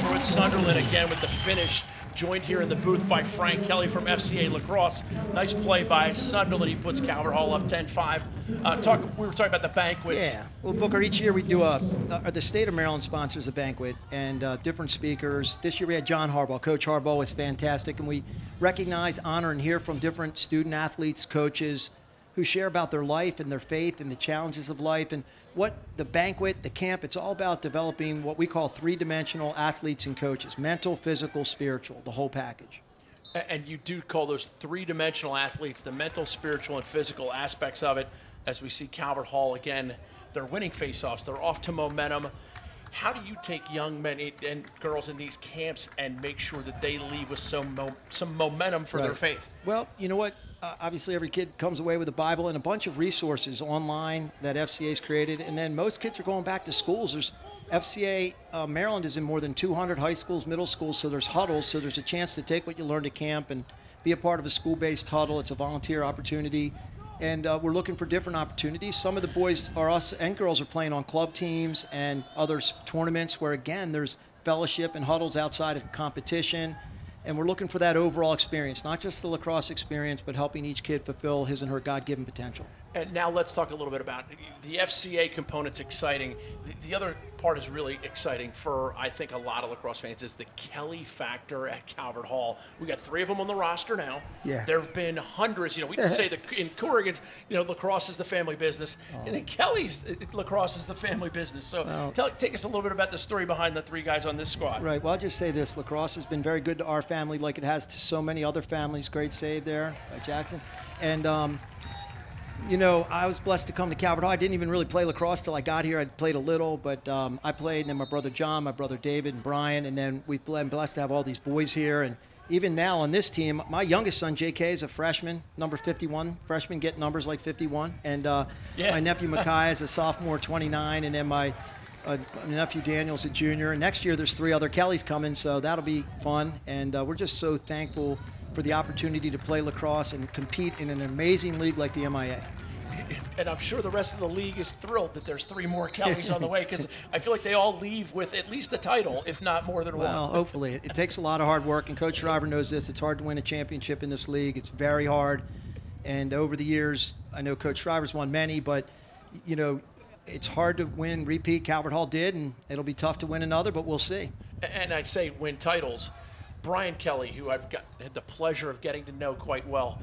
Troy Sunderland again with the finish. Joined here in the booth by Frank Kelly from FCA Lacrosse. Nice play by Sunderland. He puts Calvert Hall up 10-5. We were talking about the banquets. Yeah. Well, Booker, each year we do the state of Maryland sponsors a banquet and different speakers. This year we had John Harbaugh. Coach Harbaugh was fantastic, and we recognize, honor, and hear from different student athletes, coaches, who share about their life and their faith and the challenges of life. And what the banquet, the camp, it's all about developing what we call three-dimensional athletes and coaches: mental, physical, spiritual, the whole package. And you do call those three-dimensional athletes, the mental, spiritual, and physical aspects of it. As we see Calvert Hall again, they're winning face-offs, they're off to momentum. How do you take young men and girls in these camps and make sure that they leave with some momentum for their faith? Well, you know what? Obviously, every kid comes away with a Bible and a bunch of resources online that FCA's created, and then most kids are going back to schools. There's FCA Maryland is in more than 200 high schools, middle schools, so there's huddles, so there's a chance to take what you learned at camp and be a part of a school-based huddle. It's a volunteer opportunity. And we're looking for different opportunities. Some of the boys and girls are playing on club teams and other tournaments where, again, there's fellowship and huddles outside of competition. And we're looking for that overall experience, not just the lacrosse experience, but helping each kid fulfill his and her God-given potential. And now let's talk a little bit about the FCA component's exciting. The other part is really exciting for, I think, a lot of lacrosse fans is the Kelly factor at Calvert Hall. We got 3 of them on the roster now. Yeah. There have been hundreds. We can say that in Corrigan, lacrosse is the family business. And in Kelly's, lacrosse is the family business. So take us a little bit about the story behind the 3 guys on this squad. Right. Well, I'll just say this. Lacrosse has been very good to our family like it has to so many other families. Great save there by Jackson. And, I was blessed to come to Calvert Hall. I didn't even really play lacrosse till I got here. I played a little, but I played, and then my brother John, my brother David, and Brian, and then we've been blessed to have all these boys here. And even now on this team, my youngest son, JK, is a freshman, number 51. Freshmen get numbers like 51. And my nephew Makai is a sophomore, 29, and then my nephew Daniel's a junior. And next year there's 3 other Kellys coming, so that'll be fun. And we're just so thankful for the opportunity to play lacrosse and compete in an amazing league like the MIAA. And I'm sure the rest of the league is thrilled that there's 3 more Kellys on the way, because I feel like they all leave with at least a title, if not more than one. Well, hopefully. It takes a lot of hard work, and Coach Shriver knows this. It's hard to win a championship in this league. It's very hard. And over the years, I know Coach Shriver's won many, but, it's hard to win repeat. Calvert Hall did, and it'll be tough to win another, but we'll see. And I say win titles. Brian Kelly, who I've had the pleasure of getting to know quite well,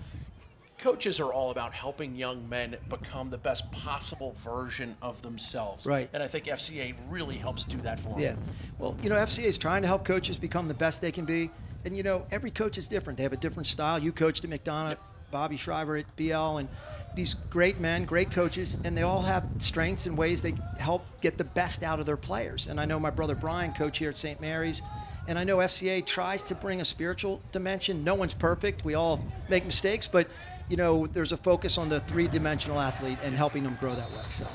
coaches are all about helping young men become the best possible version of themselves. Right. And I think FCA really helps do that for them. Yeah. Well, FCA is trying to help coaches become the best they can be. And, every coach is different. They have a different style. You coached at McDonough, yep. Bobby Shriver at BL, and these great men, great coaches, and they all have strengths and ways they help get the best out of their players. And I know my brother Brian, coach here at St. Mary's, and I know FCA tries to bring a spiritual dimension. No one's perfect. We all make mistakes, but there's a focus on the three-dimensional athlete and helping them grow that way. So,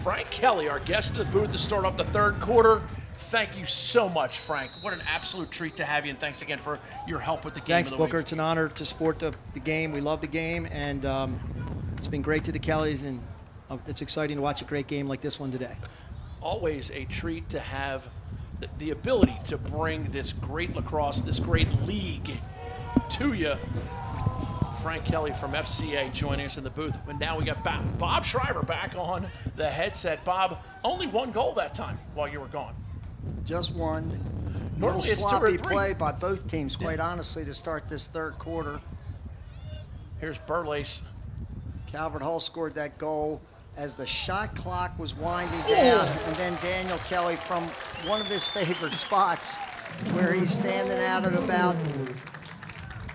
Frank Kelly, our guest in the booth to start off the third quarter. Thank you so much, Frank. What an absolute treat to have you, and thanks again for your help with the game. Thanks, Booker. It's an honor to support the game. We love the game, and it's been great to the Kellys, and it's exciting to watch a great game like this one today. Always a treat to have the ability to bring this great lacrosse, this great league to you. Frank Kelly from FCA joining us in the booth. And now we got Bob Shriver back on the headset. Bob, only one goal that time while you were gone. Just one. Normally it's sloppy 2 or 3. Play by both teams, quite honestly, to start this third quarter. Here's Burlace. Calvert Hall scored that goal as the shot clock was winding down, and then Daniel Kelly from one of his favorite spots where he's standing out at about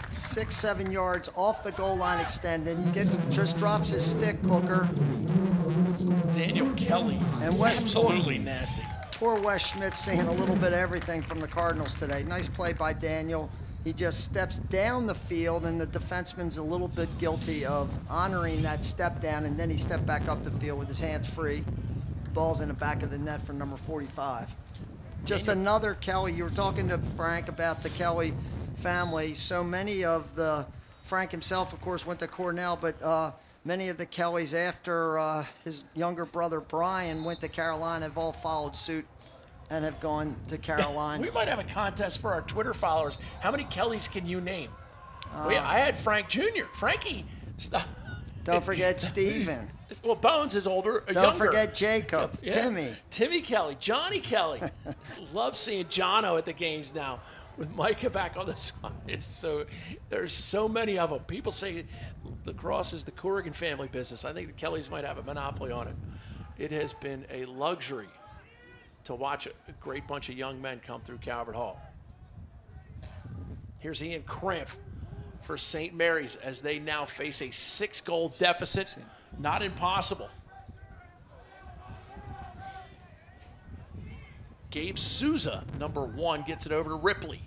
6-7 yards off the goal line extended, just drops his stick, Booker. Daniel Kelly, and absolutely nasty. Poor Wes Schmidt seeing a little bit of everything from the Cardinals today. Nice play by Daniel. He just steps down the field, and the defenseman's a little bit guilty of honoring that step down, and then he stepped back up the field with his hands free. Ball's in the back of the net for number 45. Just another Kelly. You were talking to Frank about the Kelly family. So many of Frank himself, of course, went to Cornell, but many of the Kellys after his younger brother Brian went to Carolina have all followed suit and have gone to Carolina. We might have a contest for our Twitter followers. How many Kellys can you name? I had Frank Jr. Frankie. Don't forget Steven. Well, Bones is older, Don't younger. Forget Jacob, Timmy. Timmy Kelly, Johnny Kelly. Love seeing Jono at the games now with Micah back on the squad. There's so many of them. People say lacrosse is the Corrigan family business. I think the Kellys might have a monopoly on it. It has been a luxury to watch a great bunch of young men come through Calvert Hall. Here's Ian Cramp for St. Mary's as they now face a 6-goal deficit. Not impossible. Gabe Souza, number 1, gets it over to Ripley.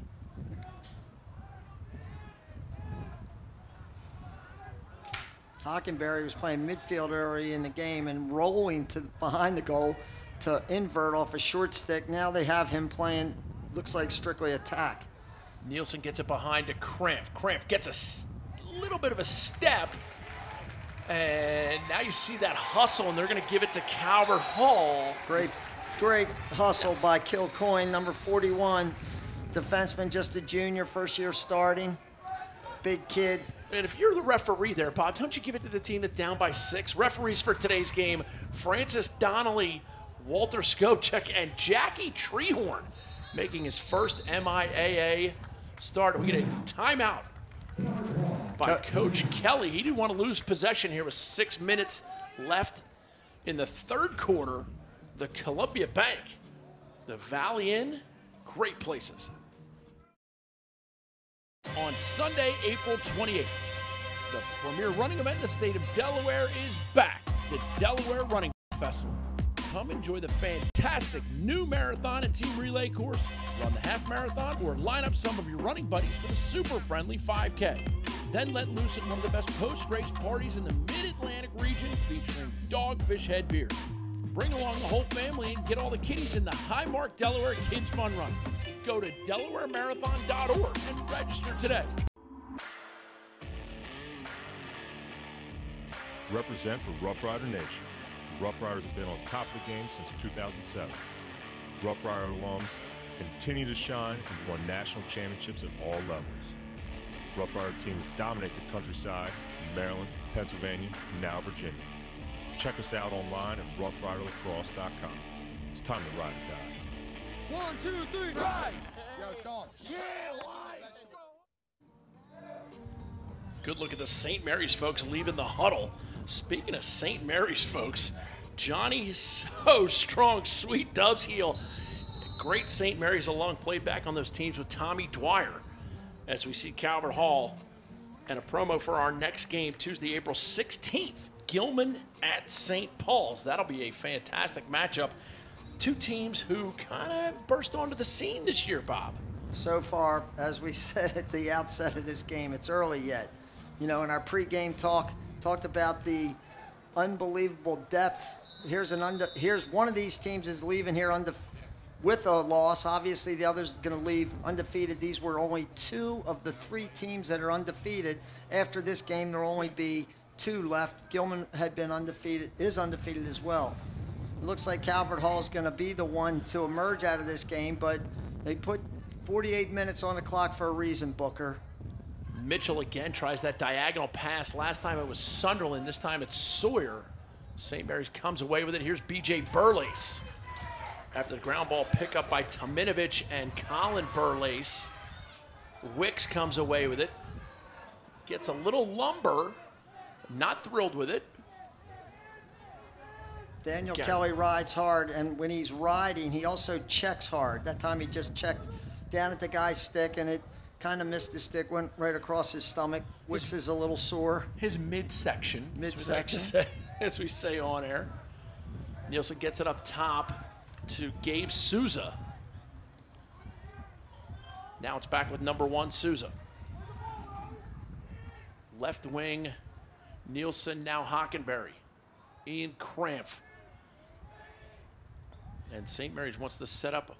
Hockenberry was playing midfield early in the game and rolling to behind the goal to invert off a short stick. Now they have him playing, looks like strictly attack. Nielsen gets it behind to Cramp. Cramp gets a little bit of a step. And now you see that hustle, and they're going to give it to Calvert Hall. Great hustle by Kilcoyne, number 41. Defenseman, just a junior, first year starting. Big kid. And if you're the referee there, Bob, don't you give it to the team that's down by 6? Referees for today's game, Francis Donnelly, Walter Skopchak, and Jackie Treehorn making his first MIAA start. We get a timeout by Coach Kelly. He didn't want to lose possession here with 6 minutes left in the third quarter. The Columbia Bank, the Valley Inn, great places. On Sunday, April 28th, the premier running event in the state of Delaware is back, the Delaware Running Festival. Come enjoy the fantastic new marathon and team relay course, run the half marathon, or line up some of your running buddies for the super friendly 5K. Then let loose at one of the best post-race parties in the Mid-Atlantic region featuring Dogfish Head beer. Bring along the whole family and get all the kiddies in the Highmark Delaware Kids Fun Run. Go to DelawareMarathon.org and register today. Represent for Rough Rider Nation. The Rough Riders have been on top of the game since 2007. Rough Rider alums continue to shine and won national championships at all levels. Rough Rider teams dominate the countryside in Maryland, Pennsylvania, and now Virginia. check us out online at roughriderlacrosse.com. It's time to ride or die. 1, 2, 3, ride! Yo, Sean. Yeah, Good look at the St. Mary's folks leaving the huddle. Speaking of St. Mary's folks, Johnny is so strong, sweet dove's heel. Great St. Mary's along played back on those teams with Tommy Dwyer as we see Calvert Hall and a promo for our next game Tuesday, April 16th. Gilman at St. Paul's. That'll be a fantastic matchup. Two teams who kind of burst onto the scene this year, Bob. So far, as we said at the outset of this game, it's early yet. You know, in our pregame talked about the unbelievable depth. Here's one of these teams is leaving here with a loss. Obviously, the other's going to leave undefeated. These were only 2 of the 3 teams that are undefeated. After this game, there will only be 2 left. Gilman had been undefeated, is undefeated as well. It looks like Calvert Hall is going to be the one to emerge out of this game, but they put 48 minutes on the clock for a reason, Booker. Mitchell again tries that diagonal pass. Last time it was Sunderland. This time it's Sawyer. St. Mary's comes away with it. Here's B.J. Burlace. After the ground ball pickup by Tominovich and Colin Burlace. Wicks comes away with it. Gets a little lumber. Not thrilled with it. Daniel Kelly rides hard, and when he's riding, he also checks hard. That time he just checked down at the guy's stick, and it kind of missed his stick, went right across his stomach. Wicks is a little sore. His midsection. Midsection. As we say on air. Nielsen gets it up top to Gabe Souza. Now it's back with number 1, Souza. Left wing, Nielsen, now Hockenberry. Ian Cramp. And St. Mary's wants to set up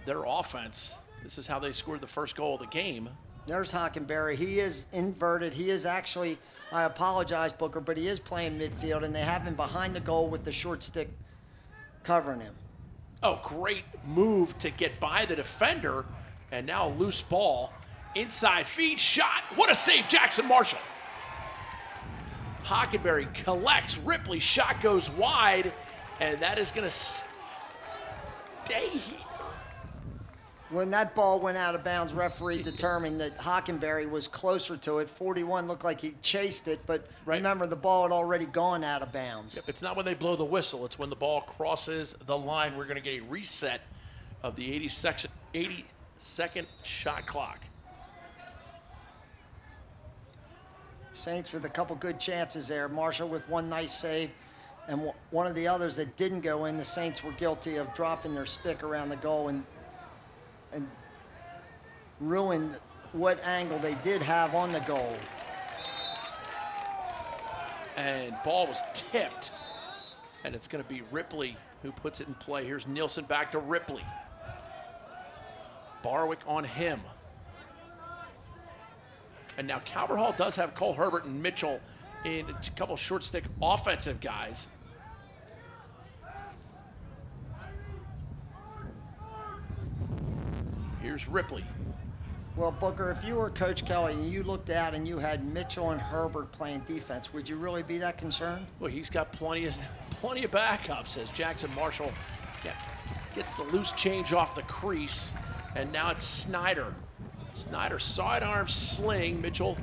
their offense. This is how they scored the first goal of the game. There's Hockenberry. He is inverted. He is actually, I apologize, Booker, but he is playing midfield, and they have him behind the goal with the short stick covering him. Oh, great move to get by the defender, and now a loose ball. Inside feed, shot. What a save, Jackson Marshall. Hockenberry collects. Ripley shot goes wide, and that is going to stay here. When that ball went out of bounds, referee determined that Hockenberry was closer to it. 41 looked like he chased it, but remember, the ball had already gone out of bounds. Yep, it's not when they blow the whistle. It's when the ball crosses the line. We're going to get a reset of the 80-second shot clock. Saints with a couple good chances there. Marshall with one nice save, and one of the others that didn't go in, the Saints were guilty of dropping their stick around the goal and ruined what angle they did have on the goal. And ball was tipped, and it's going to be Ripley who puts it in play. Here's Nielsen back to Ripley. Barwick on him. And now Calvert Hall does have Cole Herbert and Mitchell in a couple short stick offensive guys. Here's Ripley. Well, Booker, if you were Coach Kelly and you looked out and you had Mitchell and Herbert playing defense, would you really be that concerned? Well, he's got plenty of backups as Jackson Marshall gets the loose change off the crease. And now it's Snyder. Snyder sidearm sling. Mitchell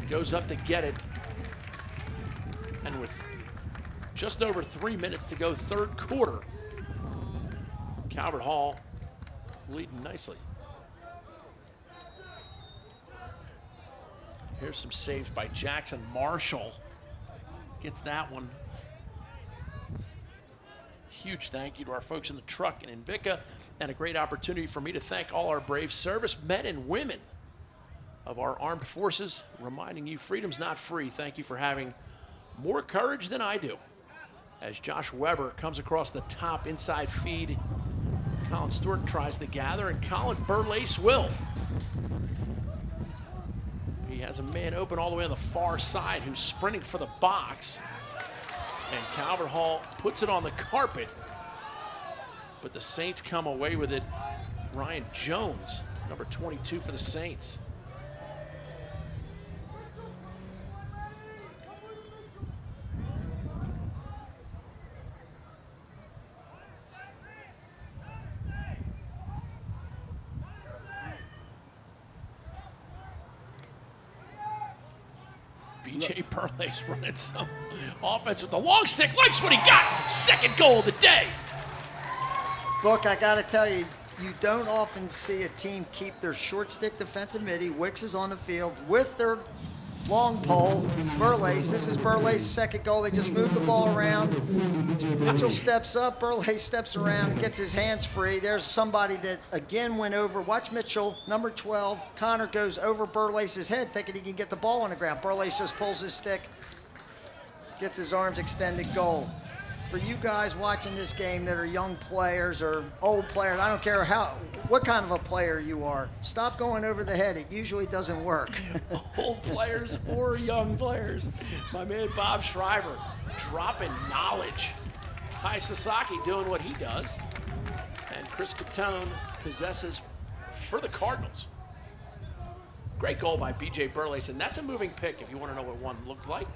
goes up to get it. And with just over 3 minutes to go, third quarter, Calvert Hall leading nicely. Here's some saves by Jackson Marshall. Gets that one. Huge thank you to our folks in the truck and Invicta, and a great opportunity for me to thank all our brave servicemen and women of our armed forces, reminding you freedom's not free. Thank you for having more courage than I do. As Josh Weber comes across the top inside feed, Colin Stewart tries to gather, and Colin Burlace will. He has a man open all the way on the far side who's sprinting for the box. And Calvert Hall puts it on the carpet. But the Saints come away with it. Ryan Jones, number 22 for the Saints. B.J. Burley's running some offense with the long stick. Likes what he got. Second goal of the day. Look, I got to tell you, you don't often see a team keep their short stick defensive midi. Wicks is on the field with their long pole. Burley's, this is Burley's second goal. They just moved the ball around. Mitchell steps up, Burley steps around, gets his hands free. There's somebody that again went over. Watch Mitchell, number 12. Connor goes over Burley's head thinking he can get the ball on the ground. Burley just pulls his stick, gets his arms extended, goal. For you guys watching this game that are young players or old players, I don't care what kind of a player you are, stop going over the head. It usually doesn't work. Old players or young players. My man Bob Shriver dropping knowledge. Kai Sasaki doing what he does. And Chris Catone possesses for the Cardinals. Great goal by B.J. Burley, and that's a moving pick if you want to know what one looked like.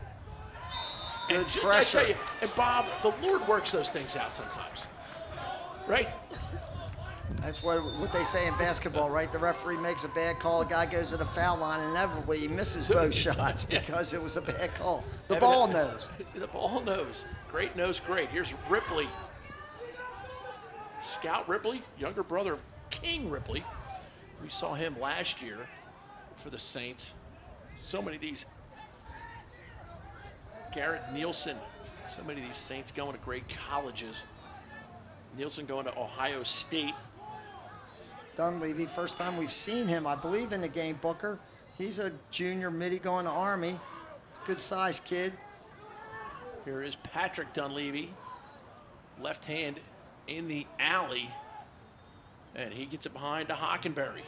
Good And pressure. I tell you, and Bob, the Lord works those things out sometimes, right? That's what they say in basketball, right? The referee makes a bad call, the guy goes to the foul line, and inevitably he misses both shots because it was a bad call. The ball knows. The ball knows. Great knows great. Here's Ripley. Scout Ripley, younger brother of King Ripley. We saw him last year for the Saints. So many of these. Garrett Nielsen, so many of these Saints going to great colleges. Nielsen going to Ohio State. Dunleavy, first time we've seen him, I believe, in the game, Booker. He's a junior midi going to Army. Good sized kid. Here is Patrick Dunleavy, left hand in the alley, and he gets it behind to Hockenberry.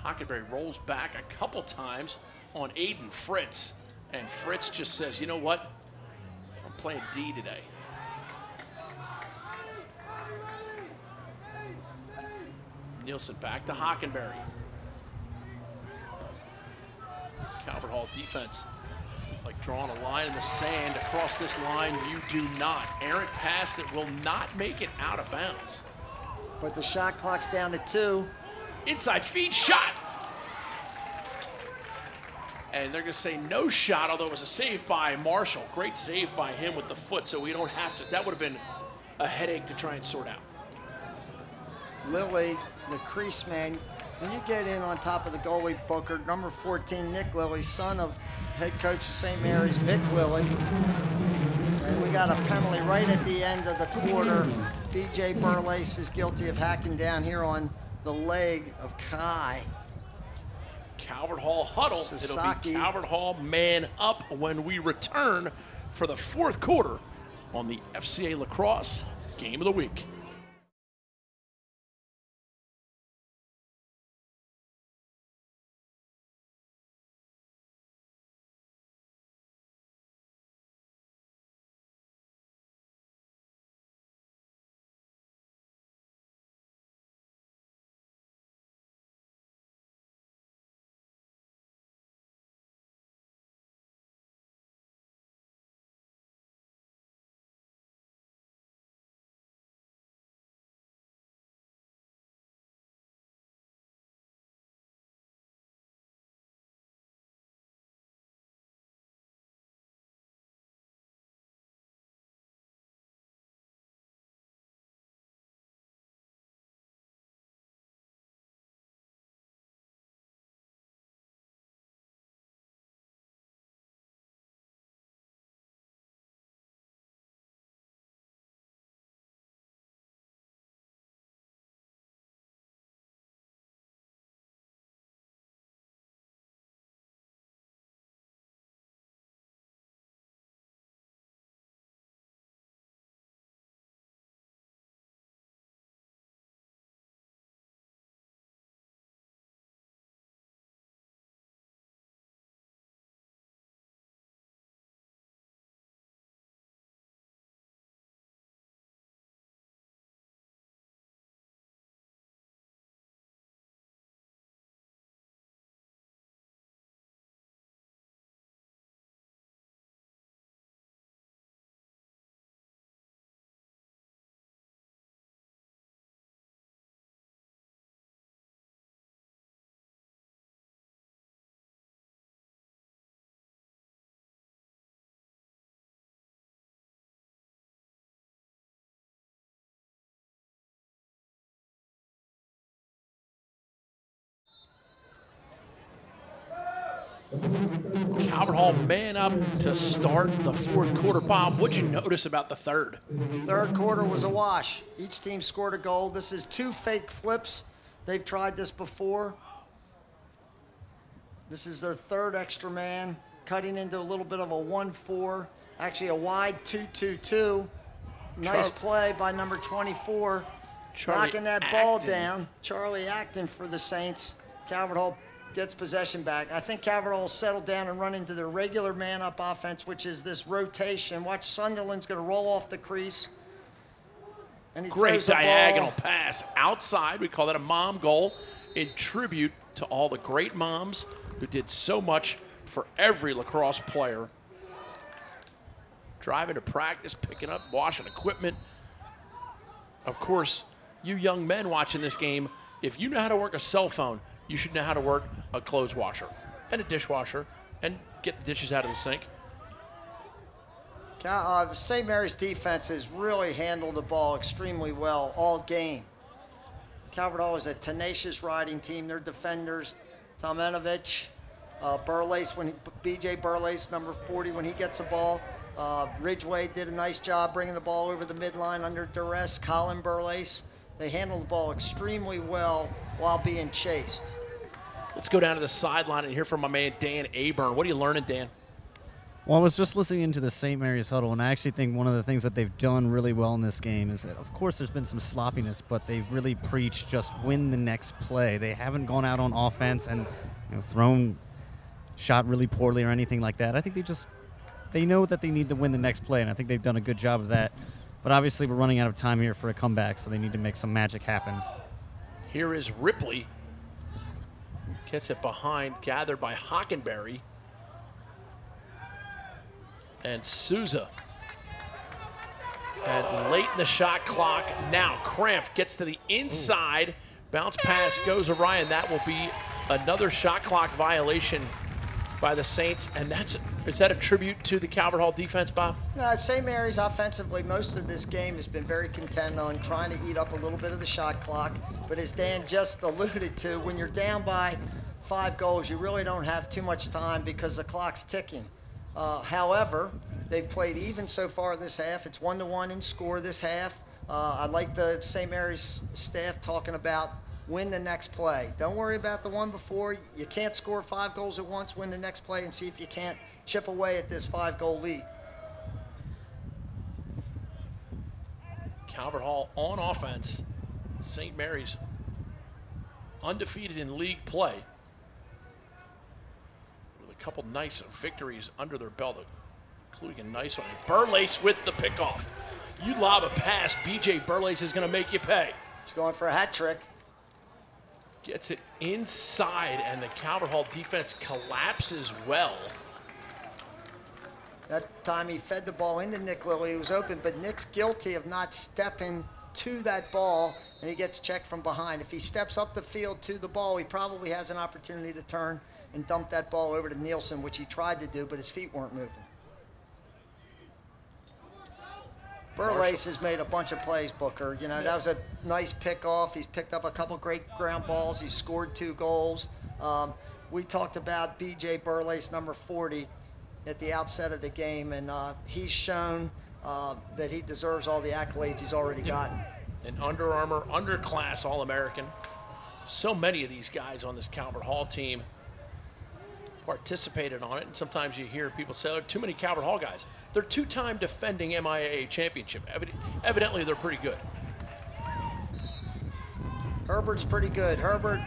Hockenberry rolls back a couple times on Aiden Fritz, and Fritz just says, you know what? I'm playing D today. Nielsen back to Hockenberry. Calvert Hall defense, like drawing a line in the sand. Across this line, you do not. Errant pass that will not make it out of bounds. But the shot clock's down to 2. Inside feed shot. And they're going to say no shot, although it was a save by Marshall. Great save by him with the foot, so we don't have to. That would have been a headache to try and sort out. Lilly, the crease man, when you get in on top of the goalie, Booker, number 14, Nick Lilly, son of head coach of St. Mary's, Vic Lilly. And we got a penalty right at the end of the quarter. B.J. Burlace is guilty of hacking down here on the leg of Kai. Calvert Hall huddle. Sasaki. It'll be Calvert Hall man up when we return for the fourth quarter on the FCA Lacrosse Game of the Week. Calvert Hall man up to start the fourth quarter. Bob, what'd you notice about the third? Third quarter was a wash. Each team scored a goal. This is 2 fake flips. They've tried this before. This is their third extra man, cutting into a little bit of a 1-4, actually a wide 2-2-2. Nice play by number 24, knocking that ball down. Charlie Acton for the Saints. Calvert Hall gets possession back. I think Calvert Hall will settle down and run into their regular man-up offense, which is this rotation. Watch, Sunderland's going to roll off the crease. And he Great diagonal pass outside. We call that a mom goal in tribute to all the great moms who did so much for every lacrosse player. Driving to practice, picking up, washing equipment. Of course, you young men watching this game, if you know how to work a cell phone, you should know how to work a clothes washer and a dishwasher and get the dishes out of the sink. St. Mary's defense has really handled the ball extremely well all game. Calvert Hall is a tenacious riding team. Their defenders, Tomenovich, Burlace, BJ Burlace, number 40, when he gets the ball. Ridgway did a nice job bringing the ball over the midline under duress. Colin Burlace. They handled the ball extremely well while being chased. Let's go down to the sideline and hear from my man Dan Aburn. What are you learning, Dan? Well, I was just listening into the St. Mary's huddle, and I actually think one of the things that they've done really well in this game is that, of course, there's been some sloppiness, but they've really preached just win the next play. They haven't gone out on offense and thrown shot really poorly or anything like that. I think they know that they need to win the next play, and I think they've done a good job of that. But obviously, we're running out of time here for a comeback, so they need to make some magic happen. Here is Ripley. Gets it behind, gathered by Hockenberry. And Souza. And late in the shot clock, now Cramp gets to the inside. Bounce pass goes awry, and that will be another shot clock violation by the Saints. And is that a tribute to the Calvert Hall defense, Bob? No, St. Mary's offensively, most of this game has been very content on trying to eat up a little bit of the shot clock. But as Dan just alluded to, when you're down by 5 goals, you really don't have too much time because the clock's ticking. However, they've played even so far this half. It's 1-1 in score this half. I like the St. Mary's staff talking about win the next play. Don't worry about the one before. You can't score 5 goals at once. Win the next play and see if you can't chip away at this 5-goal lead. Calvert Hall on offense. St. Mary's undefeated in league play. With a couple nice victories under their belt, including a nice one. Burlace with the pickoff. You lob a pass, BJ Burlace is going to make you pay. He's going for a hat trick. Gets it inside, and the Calvert Hall defense collapses well. That time he fed the ball into Nick Lilly, who was open, but Nick's guilty of not stepping to that ball, and he gets checked from behind. If he steps up the field to the ball, he probably has an opportunity to turn and dump that ball over to Nielsen, which he tried to do, but his feet weren't moving. Burlace has made a bunch of plays, Booker. You know, that was a nice pickoff. He's picked up a couple great ground balls. He scored 2 goals. We talked about B.J. Burlace, number 40, at the outset of the game, and he's shown that he deserves all the accolades he's already gotten. An Under Armour underclass All-American. So many of these guys on this Calvert Hall team participated on it, and sometimes you hear people say, there are too many Calvert Hall guys. They're 2-time defending MIAA championship. Evidently, they're pretty good. Herbert's pretty good. Herbert,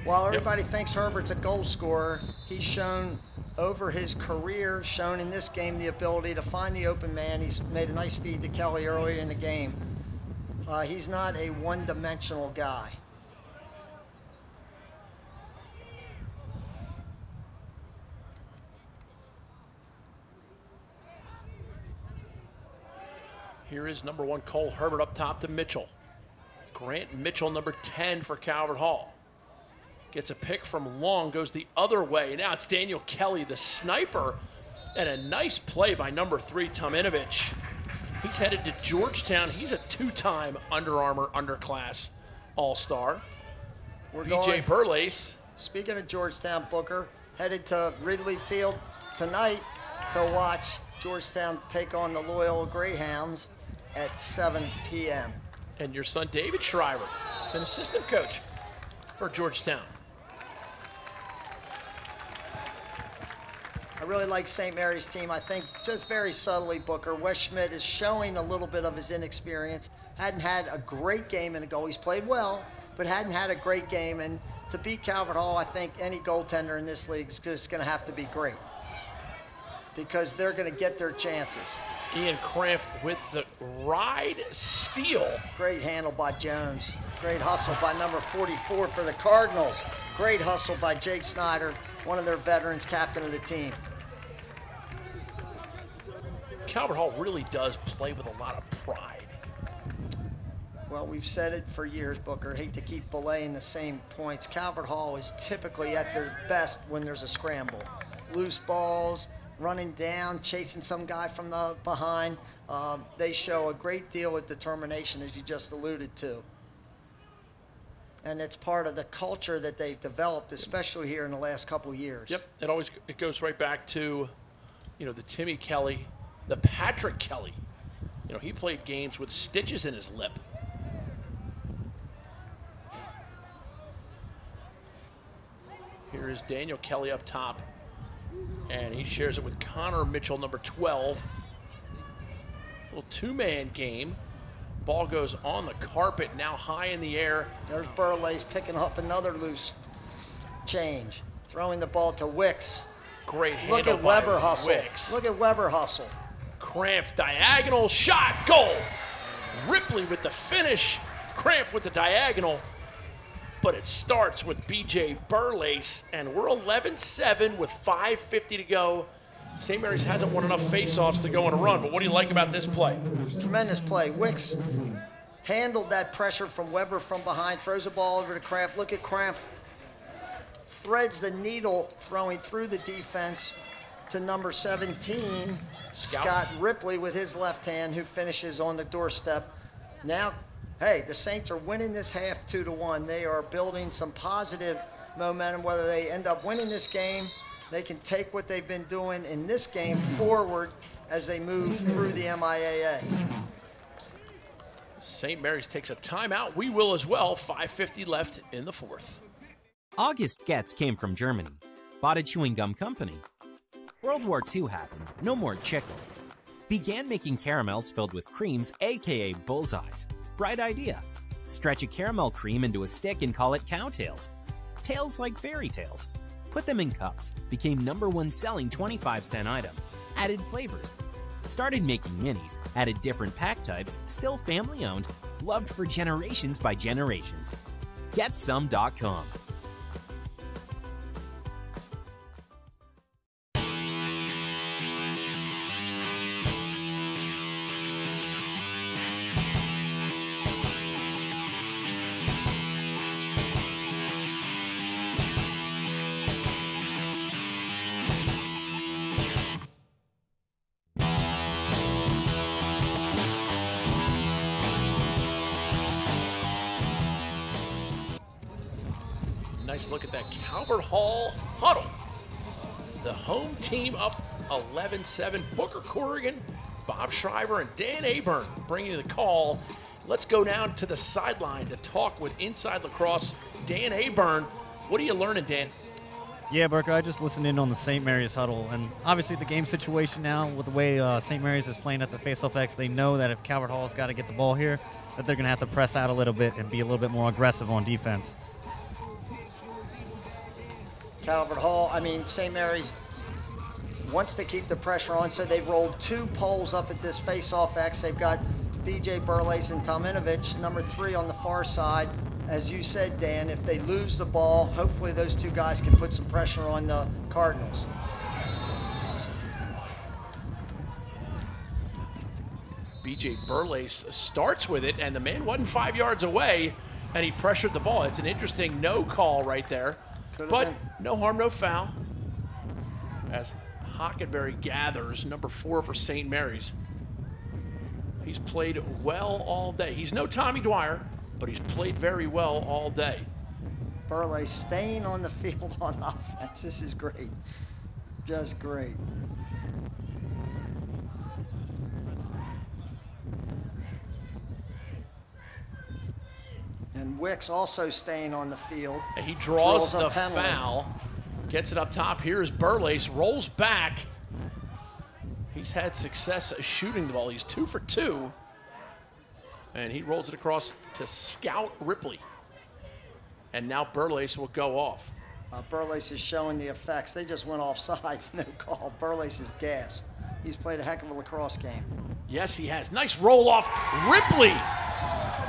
while everybody thinks Herbert's a goal scorer, he's shown over his career, shown in this game, the ability to find the open man. He's made a nice feed to Kelly earlier in the game. He's not a one-dimensional guy. Here is number 1 Cole Herbert up top to Mitchell. Grant Mitchell, number 10 for Calvert Hall. Gets a pick from Long, goes the other way. Now it's Daniel Kelly, the sniper, and a nice play by number 3, Tomenovich. He's headed to Georgetown. He's a 2-time Under Armour underclass All-Star. BJ Burlace. Speaking of Georgetown, Booker, headed to Ridley Field tonight to watch Georgetown take on the Loyola Greyhounds at 7 p.m. And your son, David Shriver, an assistant coach for Georgetown. I really like St. Mary's team. I think just very subtly, Booker, Wes Schmidt is showing a little bit of his inexperience. Hadn't had a great game in a goal. He's played well, but hadn't had a great game. And to beat Calvert Hall, I think any goaltender in this league is just going to have to be great because they're going to get their chances. Ian Cramp with the ride steal. Great handle by Jones. Great hustle by number 44 for the Cardinals. Great hustle by Jake Snyder, one of their veterans, captain of the team. Calvert Hall really does play with a lot of pride. Well, we've said it for years, Booker. Hate to keep belaying the same points. Calvert Hall is typically at their best when there's a scramble. Loose balls, running down, chasing some guy from the behind. They show a great deal of determination, as you just alluded to. And it's part of the culture that they've developed, especially here in the last couple of years. Yep, it goes right back to, you know, the Timmy Kelly, the Patrick Kelly. You know, he played games with stitches in his lip. Here is Daniel Kelly up top, and he shares it with Connor Mitchell, number 12. Little two-man game. Ball goes on the carpet, now high in the air. There's Burley's picking up another loose change. Throwing the ball to Wicks. Great handle. Look at Weber by hustle. Wicks. Look at Weber hustle. Cramp, diagonal shot, goal. Ripley with the finish. Cramp with the diagonal. But it starts with B.J. Burlace, and we're 11-7 with 5:50 to go. St. Mary's hasn't won enough faceoffs to go on a run, but what do you like about this play? Tremendous play. Wicks handled that pressure from Weber from behind, throws the ball over to Cramp. Look at Cramp. Threads the needle, throwing through the defense to number 17, Scott Ripley with his left hand, who finishes on the doorstep. Now, hey, the Saints are winning this half 2-1. They are building some positive momentum. Whether they end up winning this game, they can take what they've been doing in this game forward as they move through the MIAA. St. Mary's takes a timeout. We will as well. 5:50 left in the fourth. August Getz came from Germany. Bought a chewing gum company. World War II happened. No more chicle. Began making caramels filled with creams, aka bullseyes. Bright idea. Stretch a caramel cream into a stick and call it cowtails. Tails like fairy tales. Put them in cups. Became #1 selling 25-cent item. Added flavors. Started making minis. Added different pack types. Still family owned. Loved for generations by generations. GetSome.com. Nice look at that Calvert Hall huddle. The home team up 11-7. Booker Corrigan, Bob Shriver, and Dan Aburn bringing you the call. Let's go down to the sideline to talk with Inside Lacrosse, Dan Aburn. What are you learning, Dan? Yeah, Burke, I just listened in on the St. Mary's huddle, and obviously the game situation now with the way St. Mary's is playing at the face-off X, they know that if Calvert Hall's got to get the ball here, that they're going to have to press out a little bit and be a little bit more aggressive on defense. Calvert Hall, St. Mary's wants to keep the pressure on, so they've rolled 2 poles up at this face-off X. They've got B.J. Burlace and Talminovich, number 3 on the far side. As you said, Dan, if they lose the ball, hopefully those 2 guys can put some pressure on the Cardinals. B.J. Burlace starts with it, and the man wasn't 5 yards away, and he pressured the ball. It's an interesting no call right there. But no harm, no foul. As Hockenberry gathers, number 4 for St. Mary's. He's played well all day. He's no Tommy Dwyer, but he's played very well all day. Burley staying on the field on offense. This is great. Just great. And Wicks also staying on the field. And he draws the penalty. foul, gets it up top. Here's Burlace, rolls back. He's had success shooting the ball. He's 2 for 2. And he rolls it across to Scout Ripley. And now Burlace will go off. Burlace is showing the effects. They just went off sides, no call. Burlace is gassed. He's played a heck of a lacrosse game. Yes, he has. Nice roll off. Ripley.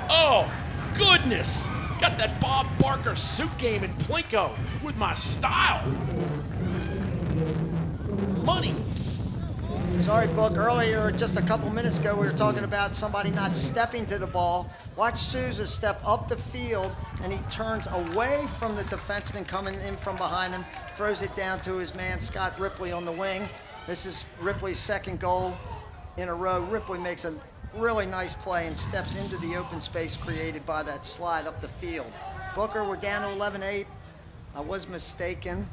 Oh, goodness. Got that Bob Barker suit game in Plinko with my style. Money. Sorry, Book. Earlier, just a couple minutes ago, we were talking about somebody not stepping to the ball. Watch Souza step up the field, and he turns away from the defenseman coming in from behind him, throws it down to his man, Scott Ripley, on the wing. This is Ripley's second goal in a row. Ripley makes a really nice play and steps into the open space created by that slide up the field. Booker, we're down to 11-8. I was mistaken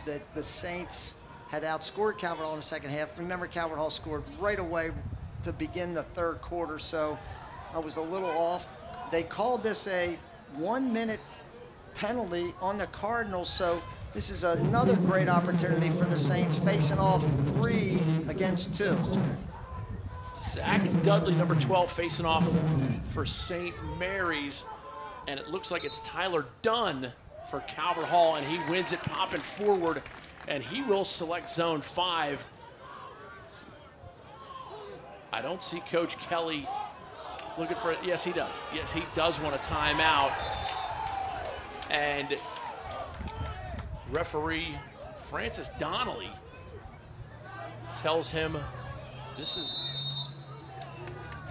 that the Saints had outscored Calvert Hall in the second half. Remember, Calvert Hall scored right away to begin the third quarter, so I was a little off. They called this a 1-minute penalty on the Cardinals, so this is another great opportunity for the Saints, facing off 3 against 2. Zach Dudley, number 12, facing off for St. Mary's, and it looks like it's Tyler Dunn for Calvert Hall, and he wins it popping forward, and he will select zone 5. I don't see Coach Kelly looking for it. Yes, he does. Yes, he does want a timeout. And referee Francis Donnelly tells him this is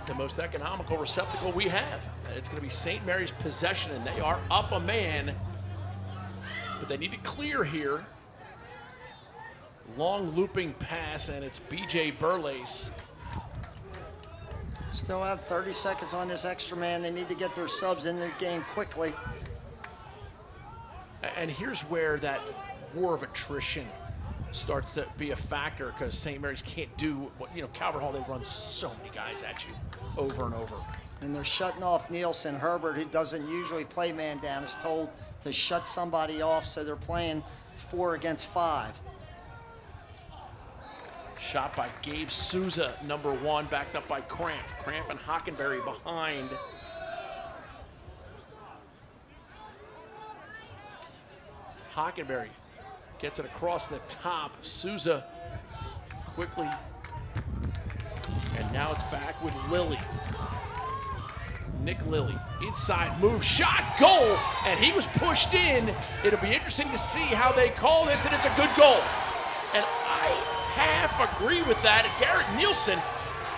the most economical receptacle we have. And it's going to be St. Mary's possession, and they are up a man. But they need to clear here. Long looping pass, and it's B.J. Burlace. Still have 30 seconds on this extra man. They need to get their subs in the game quickly. And here's where that war of attrition starts to be a factor, because St. Mary's can't do what, Calvert Hall, they run so many guys at you over and over. And they're shutting off Nielsen. Herbert, who doesn't usually play man down, is told to shut somebody off, so they're playing 4 against 5. Shot by Gabe Souza, number 1, backed up by Cramp. Cramp and Hockenberry behind. Hockenberry gets it across the top. Souza quickly. And now it's back with Lilly. Nick Lilly, inside move, shot, goal, and he was pushed in. It'll be interesting to see how they call this, and it's a good goal. And I half agree with that. Garrett Nielsen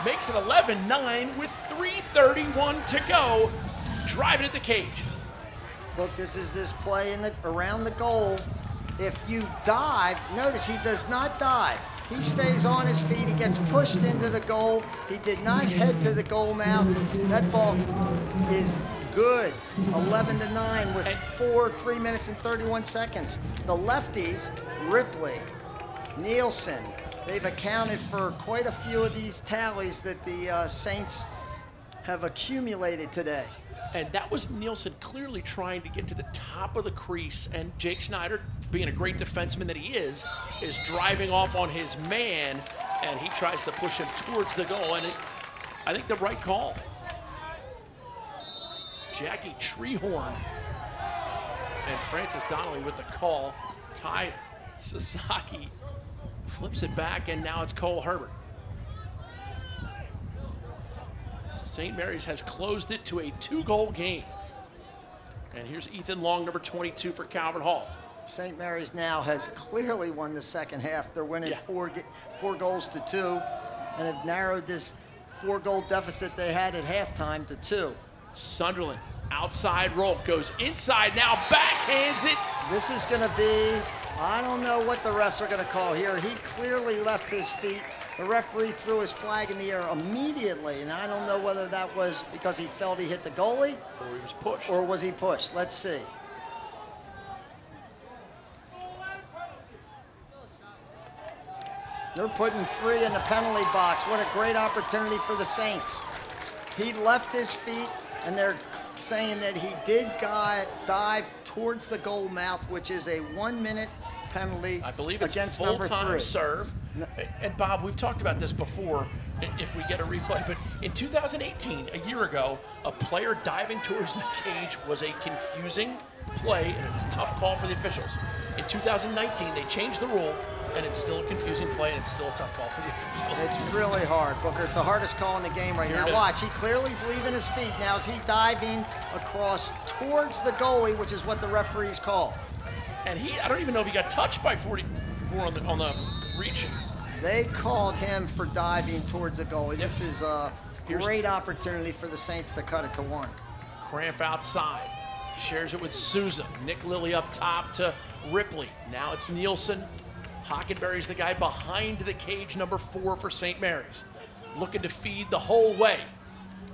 makes it 11-9 with 3:31 to go, driving at the cage. Look, this is this play around the goal. If you dive, notice he does not dive. He stays on his feet. He gets pushed into the goal. He did not head to the goal mouth. That ball is good. 11-9 with 3 minutes and 31 seconds. The lefties, Ripley, Nielsen, they've accounted for quite a few of these tallies that the Saints have accumulated today. And that was Nielsen clearly trying to get to the top of the crease, and Jake Snyder, being a great defenseman that he is driving off on his man, and he tries to push him towards the goal, and I think the right call. Jackie Treehorn and Francis Donnelly with the call. Kai Sasaki flips it back, and now it's Cole Herbert. St. Mary's has closed it to a 2-goal game. And here's Ethan Long, number 22 for Calvert Hall. St. Mary's now has clearly won the second half. They're winning 4 goals to 2, and have narrowed this 4-goal deficit they had at halftime to 2. Sunderland, outside roll, goes inside now, backhands it. This is going to be, I don't know what the refs are going to call here. He clearly left his feet. The referee threw his flag in the air immediately, and I don't know whether that was because he felt he hit the goalie. Or he was pushed. Or was he pushed? Let's see. They're putting 3 in the penalty box. What a great opportunity for the Saints. He left his feet, and they're saying that he did dive towards the goal mouth, which is a 1-minute penalty. I believe it's against number 3. full-time serve. And Bob, we've talked about this before if we get a replay, but in 2018, a year ago, a player diving towards the cage was a confusing play and a tough call for the officials. In 2019, they changed the rule, and it's still a confusing play, and it's still a tough call for the officials. It's really hard, Booker. It's the hardest call in the game right now. Watch, he clearly is leaving his feet. Now is he diving across towards the goalie, which is what the referees call. And I don't even know if he got touched by 44 on the reach. They called him for diving towards the goalie. Yep. This is a great opportunity for the Saints to cut it to 1. Cramp outside, shares it with Souza. Nick Lilly up top to Ripley. Now it's Nielsen. Hockenberry's the guy behind the cage, number 4 for St. Mary's. Looking to feed the whole way.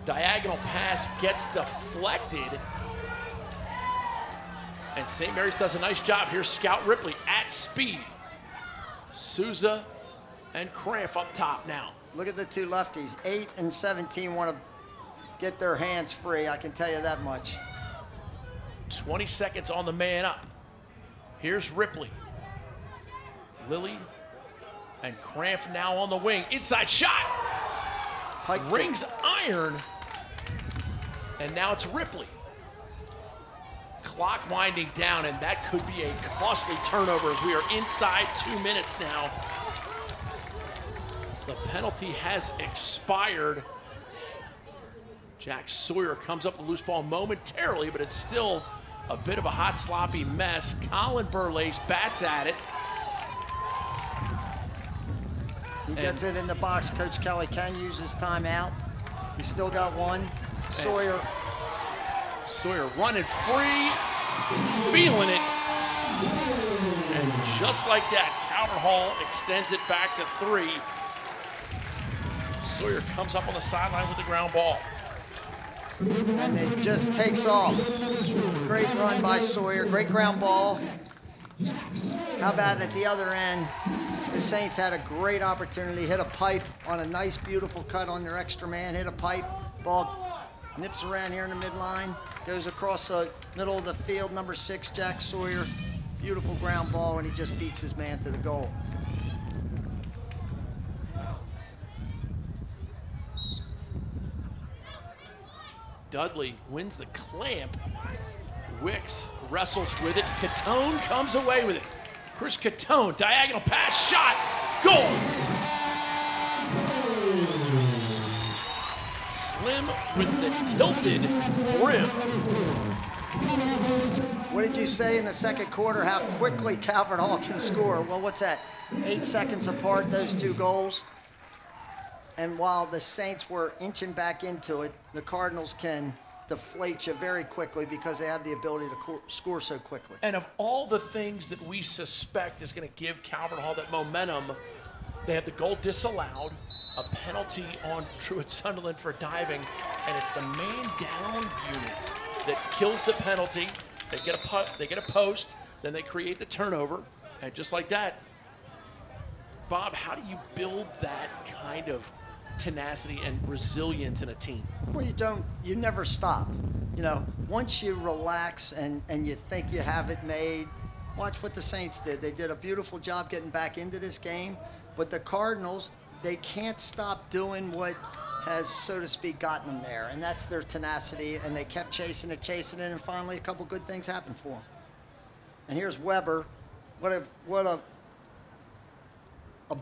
Diagonal pass gets deflected. And St. Mary's does a nice job. Here's Scout Ripley at speed. Souza and Cramp up top now. Look at the 2 lefties. 8 and 17 want to get their hands free, I can tell you that much. 20 seconds on the man up. Here's Ripley. Lilly and Cramp now on the wing. Inside shot. Rings iron. And now it's Ripley. Clock winding down, and that could be a costly turnover as we are inside 2 minutes now. The penalty has expired. Jack Sawyer comes up with the loose ball momentarily, but it's still a bit of a hot, sloppy mess. Colin Burlace bats at it. He gets it in the box. Coach Kelly can use his timeout. He's still got 1. Sawyer running free, feeling it. And just like that, Calvert Hall extends it back to 3. Sawyer comes up on the sideline with the ground ball. And it just takes off. Great run by Sawyer, great ground ball. How about at the other end? The Saints had a great opportunity, hit a pipe on a nice, beautiful cut on their extra man, hit a pipe, ball nips around here in the midline, goes across the middle of the field, number 6, Jack Sawyer. Beautiful ground ball, and he just beats his man to the goal. Dudley wins the clamp. Wicks wrestles with it. Catone comes away with it. Chris Catone, diagonal pass, shot, goal! Slim with the tilted rim. What did you say in the second quarter, how quickly Calvert Hall can score? Well, what's that, 8 seconds apart, those 2 goals? And while the Saints were inching back into it, the Cardinals can deflate you very quickly because they have the ability to score so quickly. And of all the things that we suspect is going to give Calvert Hall that momentum, they have the goal disallowed, a penalty on Truett Sunderland for diving, and it's the man down unit that kills the penalty. They get a post, then they create the turnover, and just like that, Bob, how do you build that kind of tenacity and resilience in a team? Well, you never stop. You know, once you relax and you think you have it made, watch what the Saints did. They did a beautiful job getting back into this game, but the Cardinals, they can't stop doing what has, so to speak, gotten them there, and that's their tenacity, and they kept chasing it, and finally a couple good things happened for them. And here's Weber. What a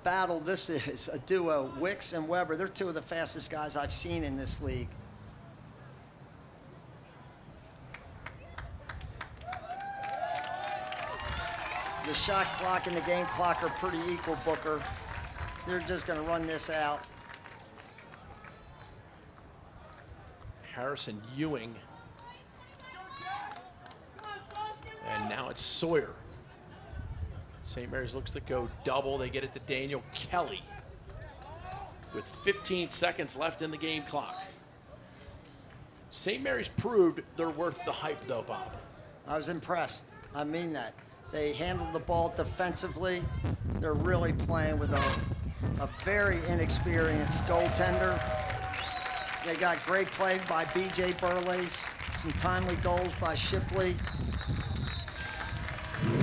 battle this is, a duo. Wicks and Weber, they're 2 of the fastest guys I've seen in this league. The shot clock and the game clock are pretty equal, Booker. They're just going to run this out. Harrison Ewing. And now it's Sawyer. St. Mary's looks to go double. They get it to Daniel Kelly with 15 seconds left in the game clock. St. Mary's proved they're worth the hype, though, Bob. I was impressed. I mean that. They handled the ball defensively. They're really playing with a a very inexperienced goaltender. They got great play by B.J. Burleys, some timely goals by Shipley.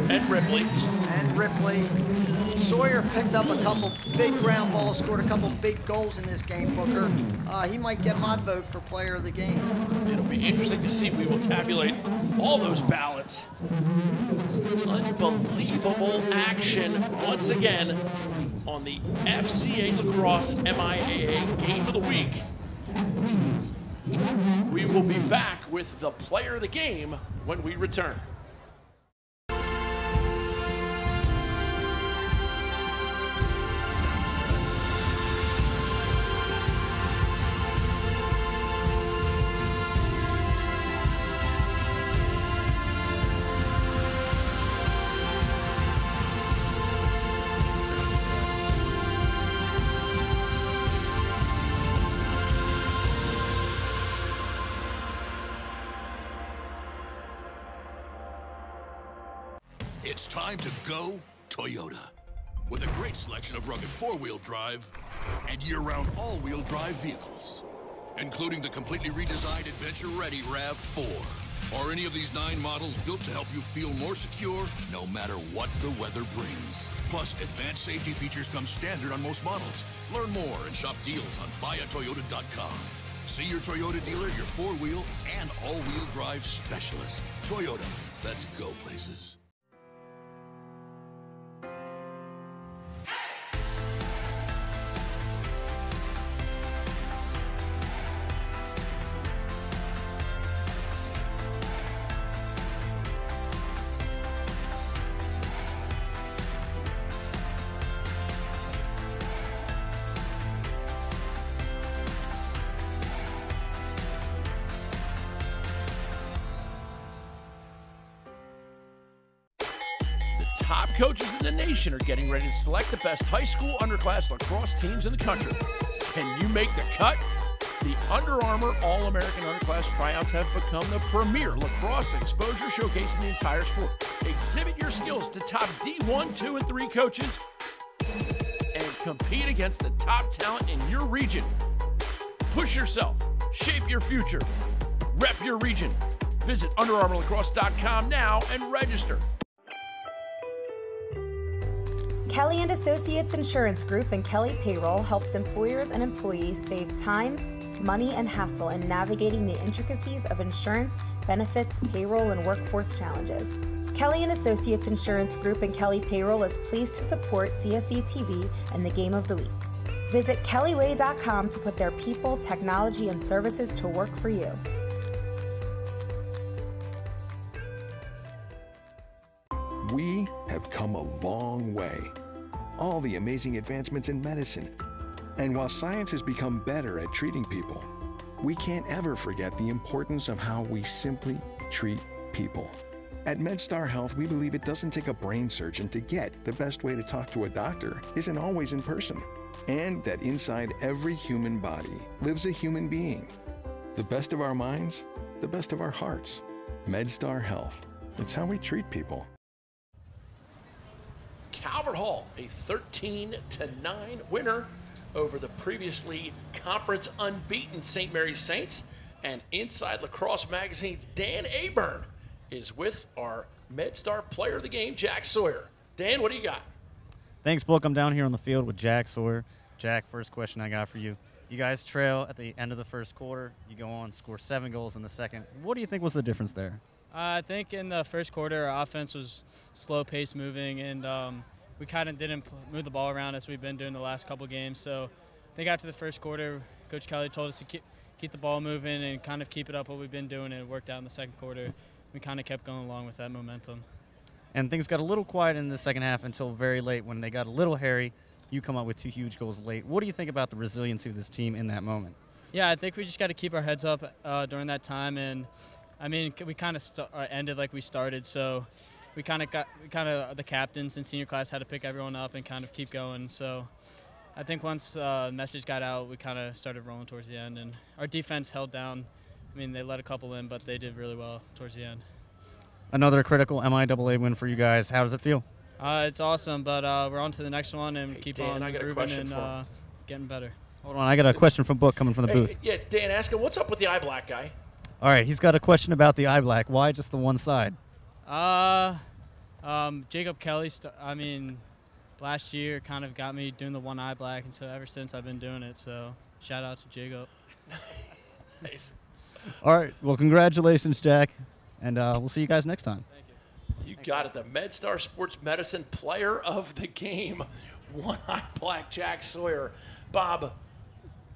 And Ripley. Sawyer picked up a couple big ground balls, scored a couple big goals in this game, Booker. He might get my vote for player of the game. It'll be interesting to see. We will tabulate all those ballots. Unbelievable action once again on the FCA Lacrosse MIAA Game of the Week. We will be back with the player of the game when we return. It's time to go Toyota. With a great selection of rugged four-wheel drive and year-round all-wheel drive vehicles, including the completely redesigned adventure-ready RAV4, or any of these 9 models built to help you feel more secure no matter what the weather brings. Plus, advanced safety features come standard on most models. Learn more and shop deals on buyatoyota.com. See your Toyota dealer, your four-wheel and all-wheel drive specialist. Toyota, let's go places. Top coaches in the nation are getting ready to select the best high school underclass lacrosse teams in the country. Can you make the cut? The Under Armour All-American Underclass Tryouts have become the premier lacrosse exposure showcasing the entire sport. Exhibit your skills to top D1, 2, and 3 coaches and compete against the top talent in your region. Push yourself. Shape your future. Rep your region. Visit UnderArmourLacrosse.com now and register. Kelly & Associates Insurance Group and Kelly Payroll helps employers and employees save time, money, and hassle in navigating the intricacies of insurance, benefits, payroll, and workforce challenges. Kelly & Associates Insurance Group and Kelly Payroll is pleased to support CSE TV and the Game of the Week. Visit kellyway.com to put their people, technology, and services to work for you. We have come a long way. All the amazing advancements in medicine. And while science has become better at treating people, we can't ever forget the importance of how we simply treat people. At MedStar Health, we believe it doesn't take a brain surgeon to get the best way to talk to a doctor isn't always in person. And that inside every human body lives a human being. The best of our minds, the best of our hearts. MedStar Health. It's how we treat people. Calvert Hall, a 13-9 winner over the previously conference unbeaten St. Mary's Saints. And Inside Lacrosse Magazine's Dan Aburn is with our MedStar player of the game, Jack Sawyer. Dan, what do you got? Thanks, Book. I'm down here on the field with Jack Sawyer. Jack, first question I got for you. You guys trail at the end of the first quarter. You go on, score 7 goals in the second. What do you think was the difference there? I think in the first quarter, our offense was slow pace moving, and we kind of didn't move the ball around as we've been doing the last couple games. So I think after the first quarter, Coach Kelly told us to keep the ball moving and kind of keep it up what we've been doing, and it worked out in the second quarter. We kind of kept going along with that momentum. And things got a little quiet in the second half until very late when they got a little hairy. You come up with 2 huge goals late. What do you think about the resiliency of this team in that moment? Yeah, I think we just got to keep our heads up during that time, and I mean, we kind of ended like we started, so we kind of the captains and senior class had to pick everyone up and kind of keep going. So I think once the message got out, we kind of started rolling towards the end, and our defense held down. I mean, they let a couple in, but they did really well towards the end. Another critical MIAA win for you guys. How does it feel? It's awesome, but we're on to the next one and keep Dan, on I got a improving question and for him. getting better. Hold on, I got a question from Book coming from the booth. Yeah, Dan, ask him, what's up with the eye black guy? All right, he's got a question about the eye black. Why just the one side? Jacob Kelly, last year kind of got me doing the one eye black, and so ever since I've been doing it. So shout out to Jacob. Nice. All right, well, congratulations, Jack, and we'll see you guys next time. You got it. The MedStar Sports Medicine Player of the Game, one-eye black Jack Sawyer. Bob,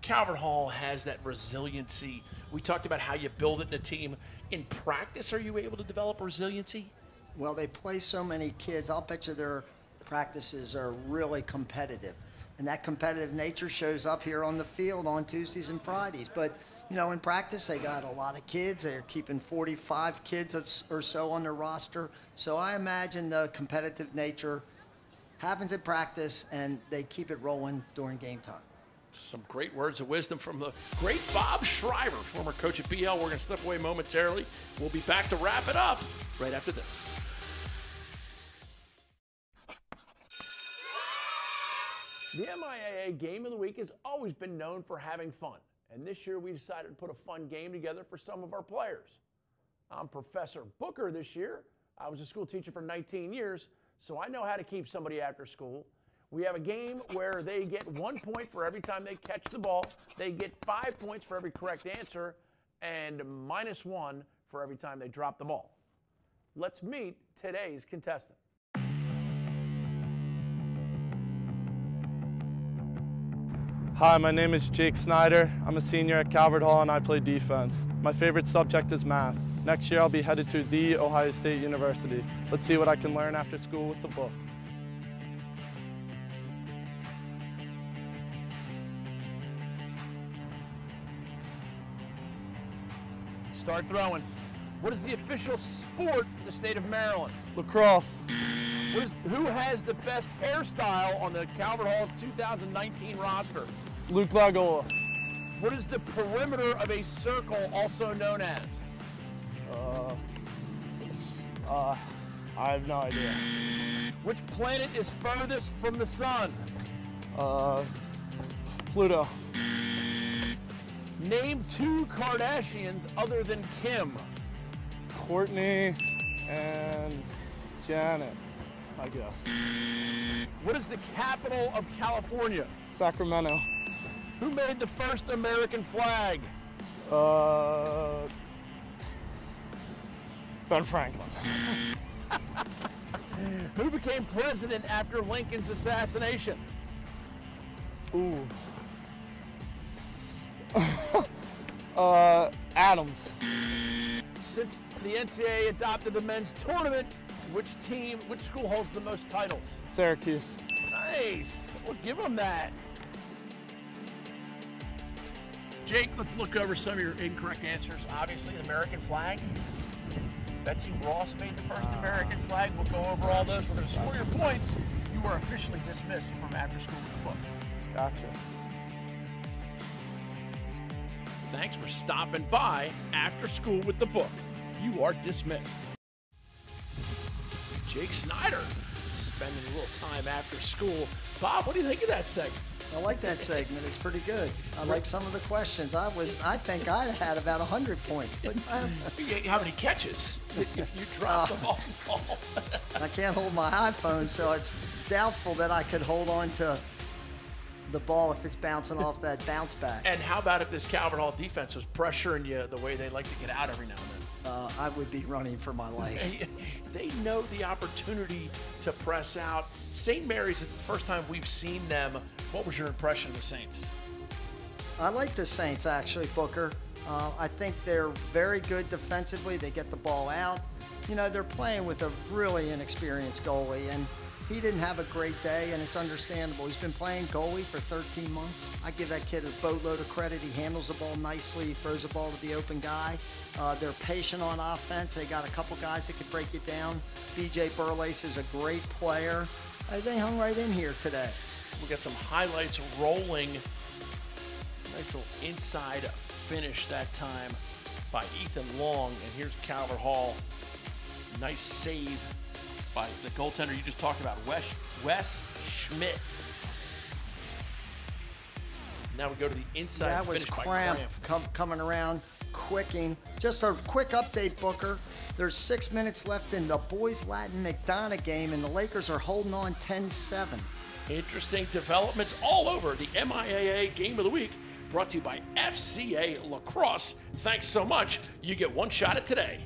Calvert Hall has that resiliency. We talked about how you build it in a team. In practice, are you able to develop resiliency? Well, they play so many kids. I'll bet you their practices are really competitive. And that competitive nature shows up here on the field on Tuesdays and Fridays. But, you know, in practice, they got a lot of kids. They're keeping 45 kids or so on their roster. So I imagine the competitive nature happens at practice, and they keep it rolling during game time. Some great words of wisdom from the great Bob Shriver, former coach at BL. We're going to step away momentarily. We'll be back to wrap it up right after this. The MIAA Game of the Week has always been known for having fun, and this year we decided to put a fun game together for some of our players. I'm Professor Booker this year. I was a school teacher for 19 years, so I know how to keep somebody after school. We have a game where they get 1 point for every time they catch the ball. They get 5 points for every correct answer, and -1 for every time they drop the ball. Let's meet today's contestant. Hi, my name is Jake Snyder. I'm a senior at Calvert Hall and I play defense. My favorite subject is math. Next year I'll be headed to The Ohio State University. Let's see what I can learn after school with the book. Start throwing. What is the official sport for the state of Maryland? Lacrosse. Who has the best hairstyle on the Calvert Hall's 2019 roster? Luke Lagola. What is the perimeter of a circle also known as? I have no idea. Which planet is furthest from the sun? Pluto. Name 2 Kardashians other than Kim. Courtney and Janet, I guess. What is the capital of California? Sacramento. Who made the first American flag? Ben Franklin. Who became president after Lincoln's assassination? Ooh. Adams. Since the NCAA adopted the men's tournament, which school holds the most titles? Syracuse. Nice. Well, give them that. Jake, let's look over some of your incorrect answers. Obviously, the American flag. Betsy Ross made the first American flag. We'll go over all those. We're going to score your points. You are officially dismissed from After School with the Book. Gotcha. Thanks for stopping by After School with the Book. You are dismissed. Jake Snyder spending a little time after school. Bob, what do you think of that segment? I like that segment. It's pretty good. I like some of the questions. I think I had about 100 points. But how many catches if you drop the ball? I can't hold my iPhone, so it's doubtful that I could hold on to the ball if it's bouncing off that bounce back. And how about if this Calvert Hall defense was pressuring you the way they like to get out every now and then? I would be running for my life. They know the opportunity to press out. St. Mary's, it's the first time we've seen them. What was your impression of the Saints? I like the Saints, actually, Booker. I think they're very good defensively. They get the ball out. You know, they're playing with a really inexperienced goalie, and he didn't have a great day, and it's understandable. He's been playing goalie for 13 months. I give that kid a boatload of credit. He handles the ball nicely. He throws the ball to the open guy. They're patient on offense. They got a couple guys that can break it down. B.J. Burlace is a great player. They hung right in here today. We got some highlights rolling. Nice little inside finish that time by Ethan Long. And here's Calvert Hall. Nice save by the goaltender you just talked about, Wes Schmidt. Now we go to the inside That was finish by Cramp Cramp. coming around, quicking. Just a quick update, Booker. There's 6 minutes left in the boys Latin McDonough game, and the Lakers are holding on 10-7. Interesting developments all over the MIAA Game of the Week, brought to you by FCA Lacrosse. Thanks so much. You get one shot at today.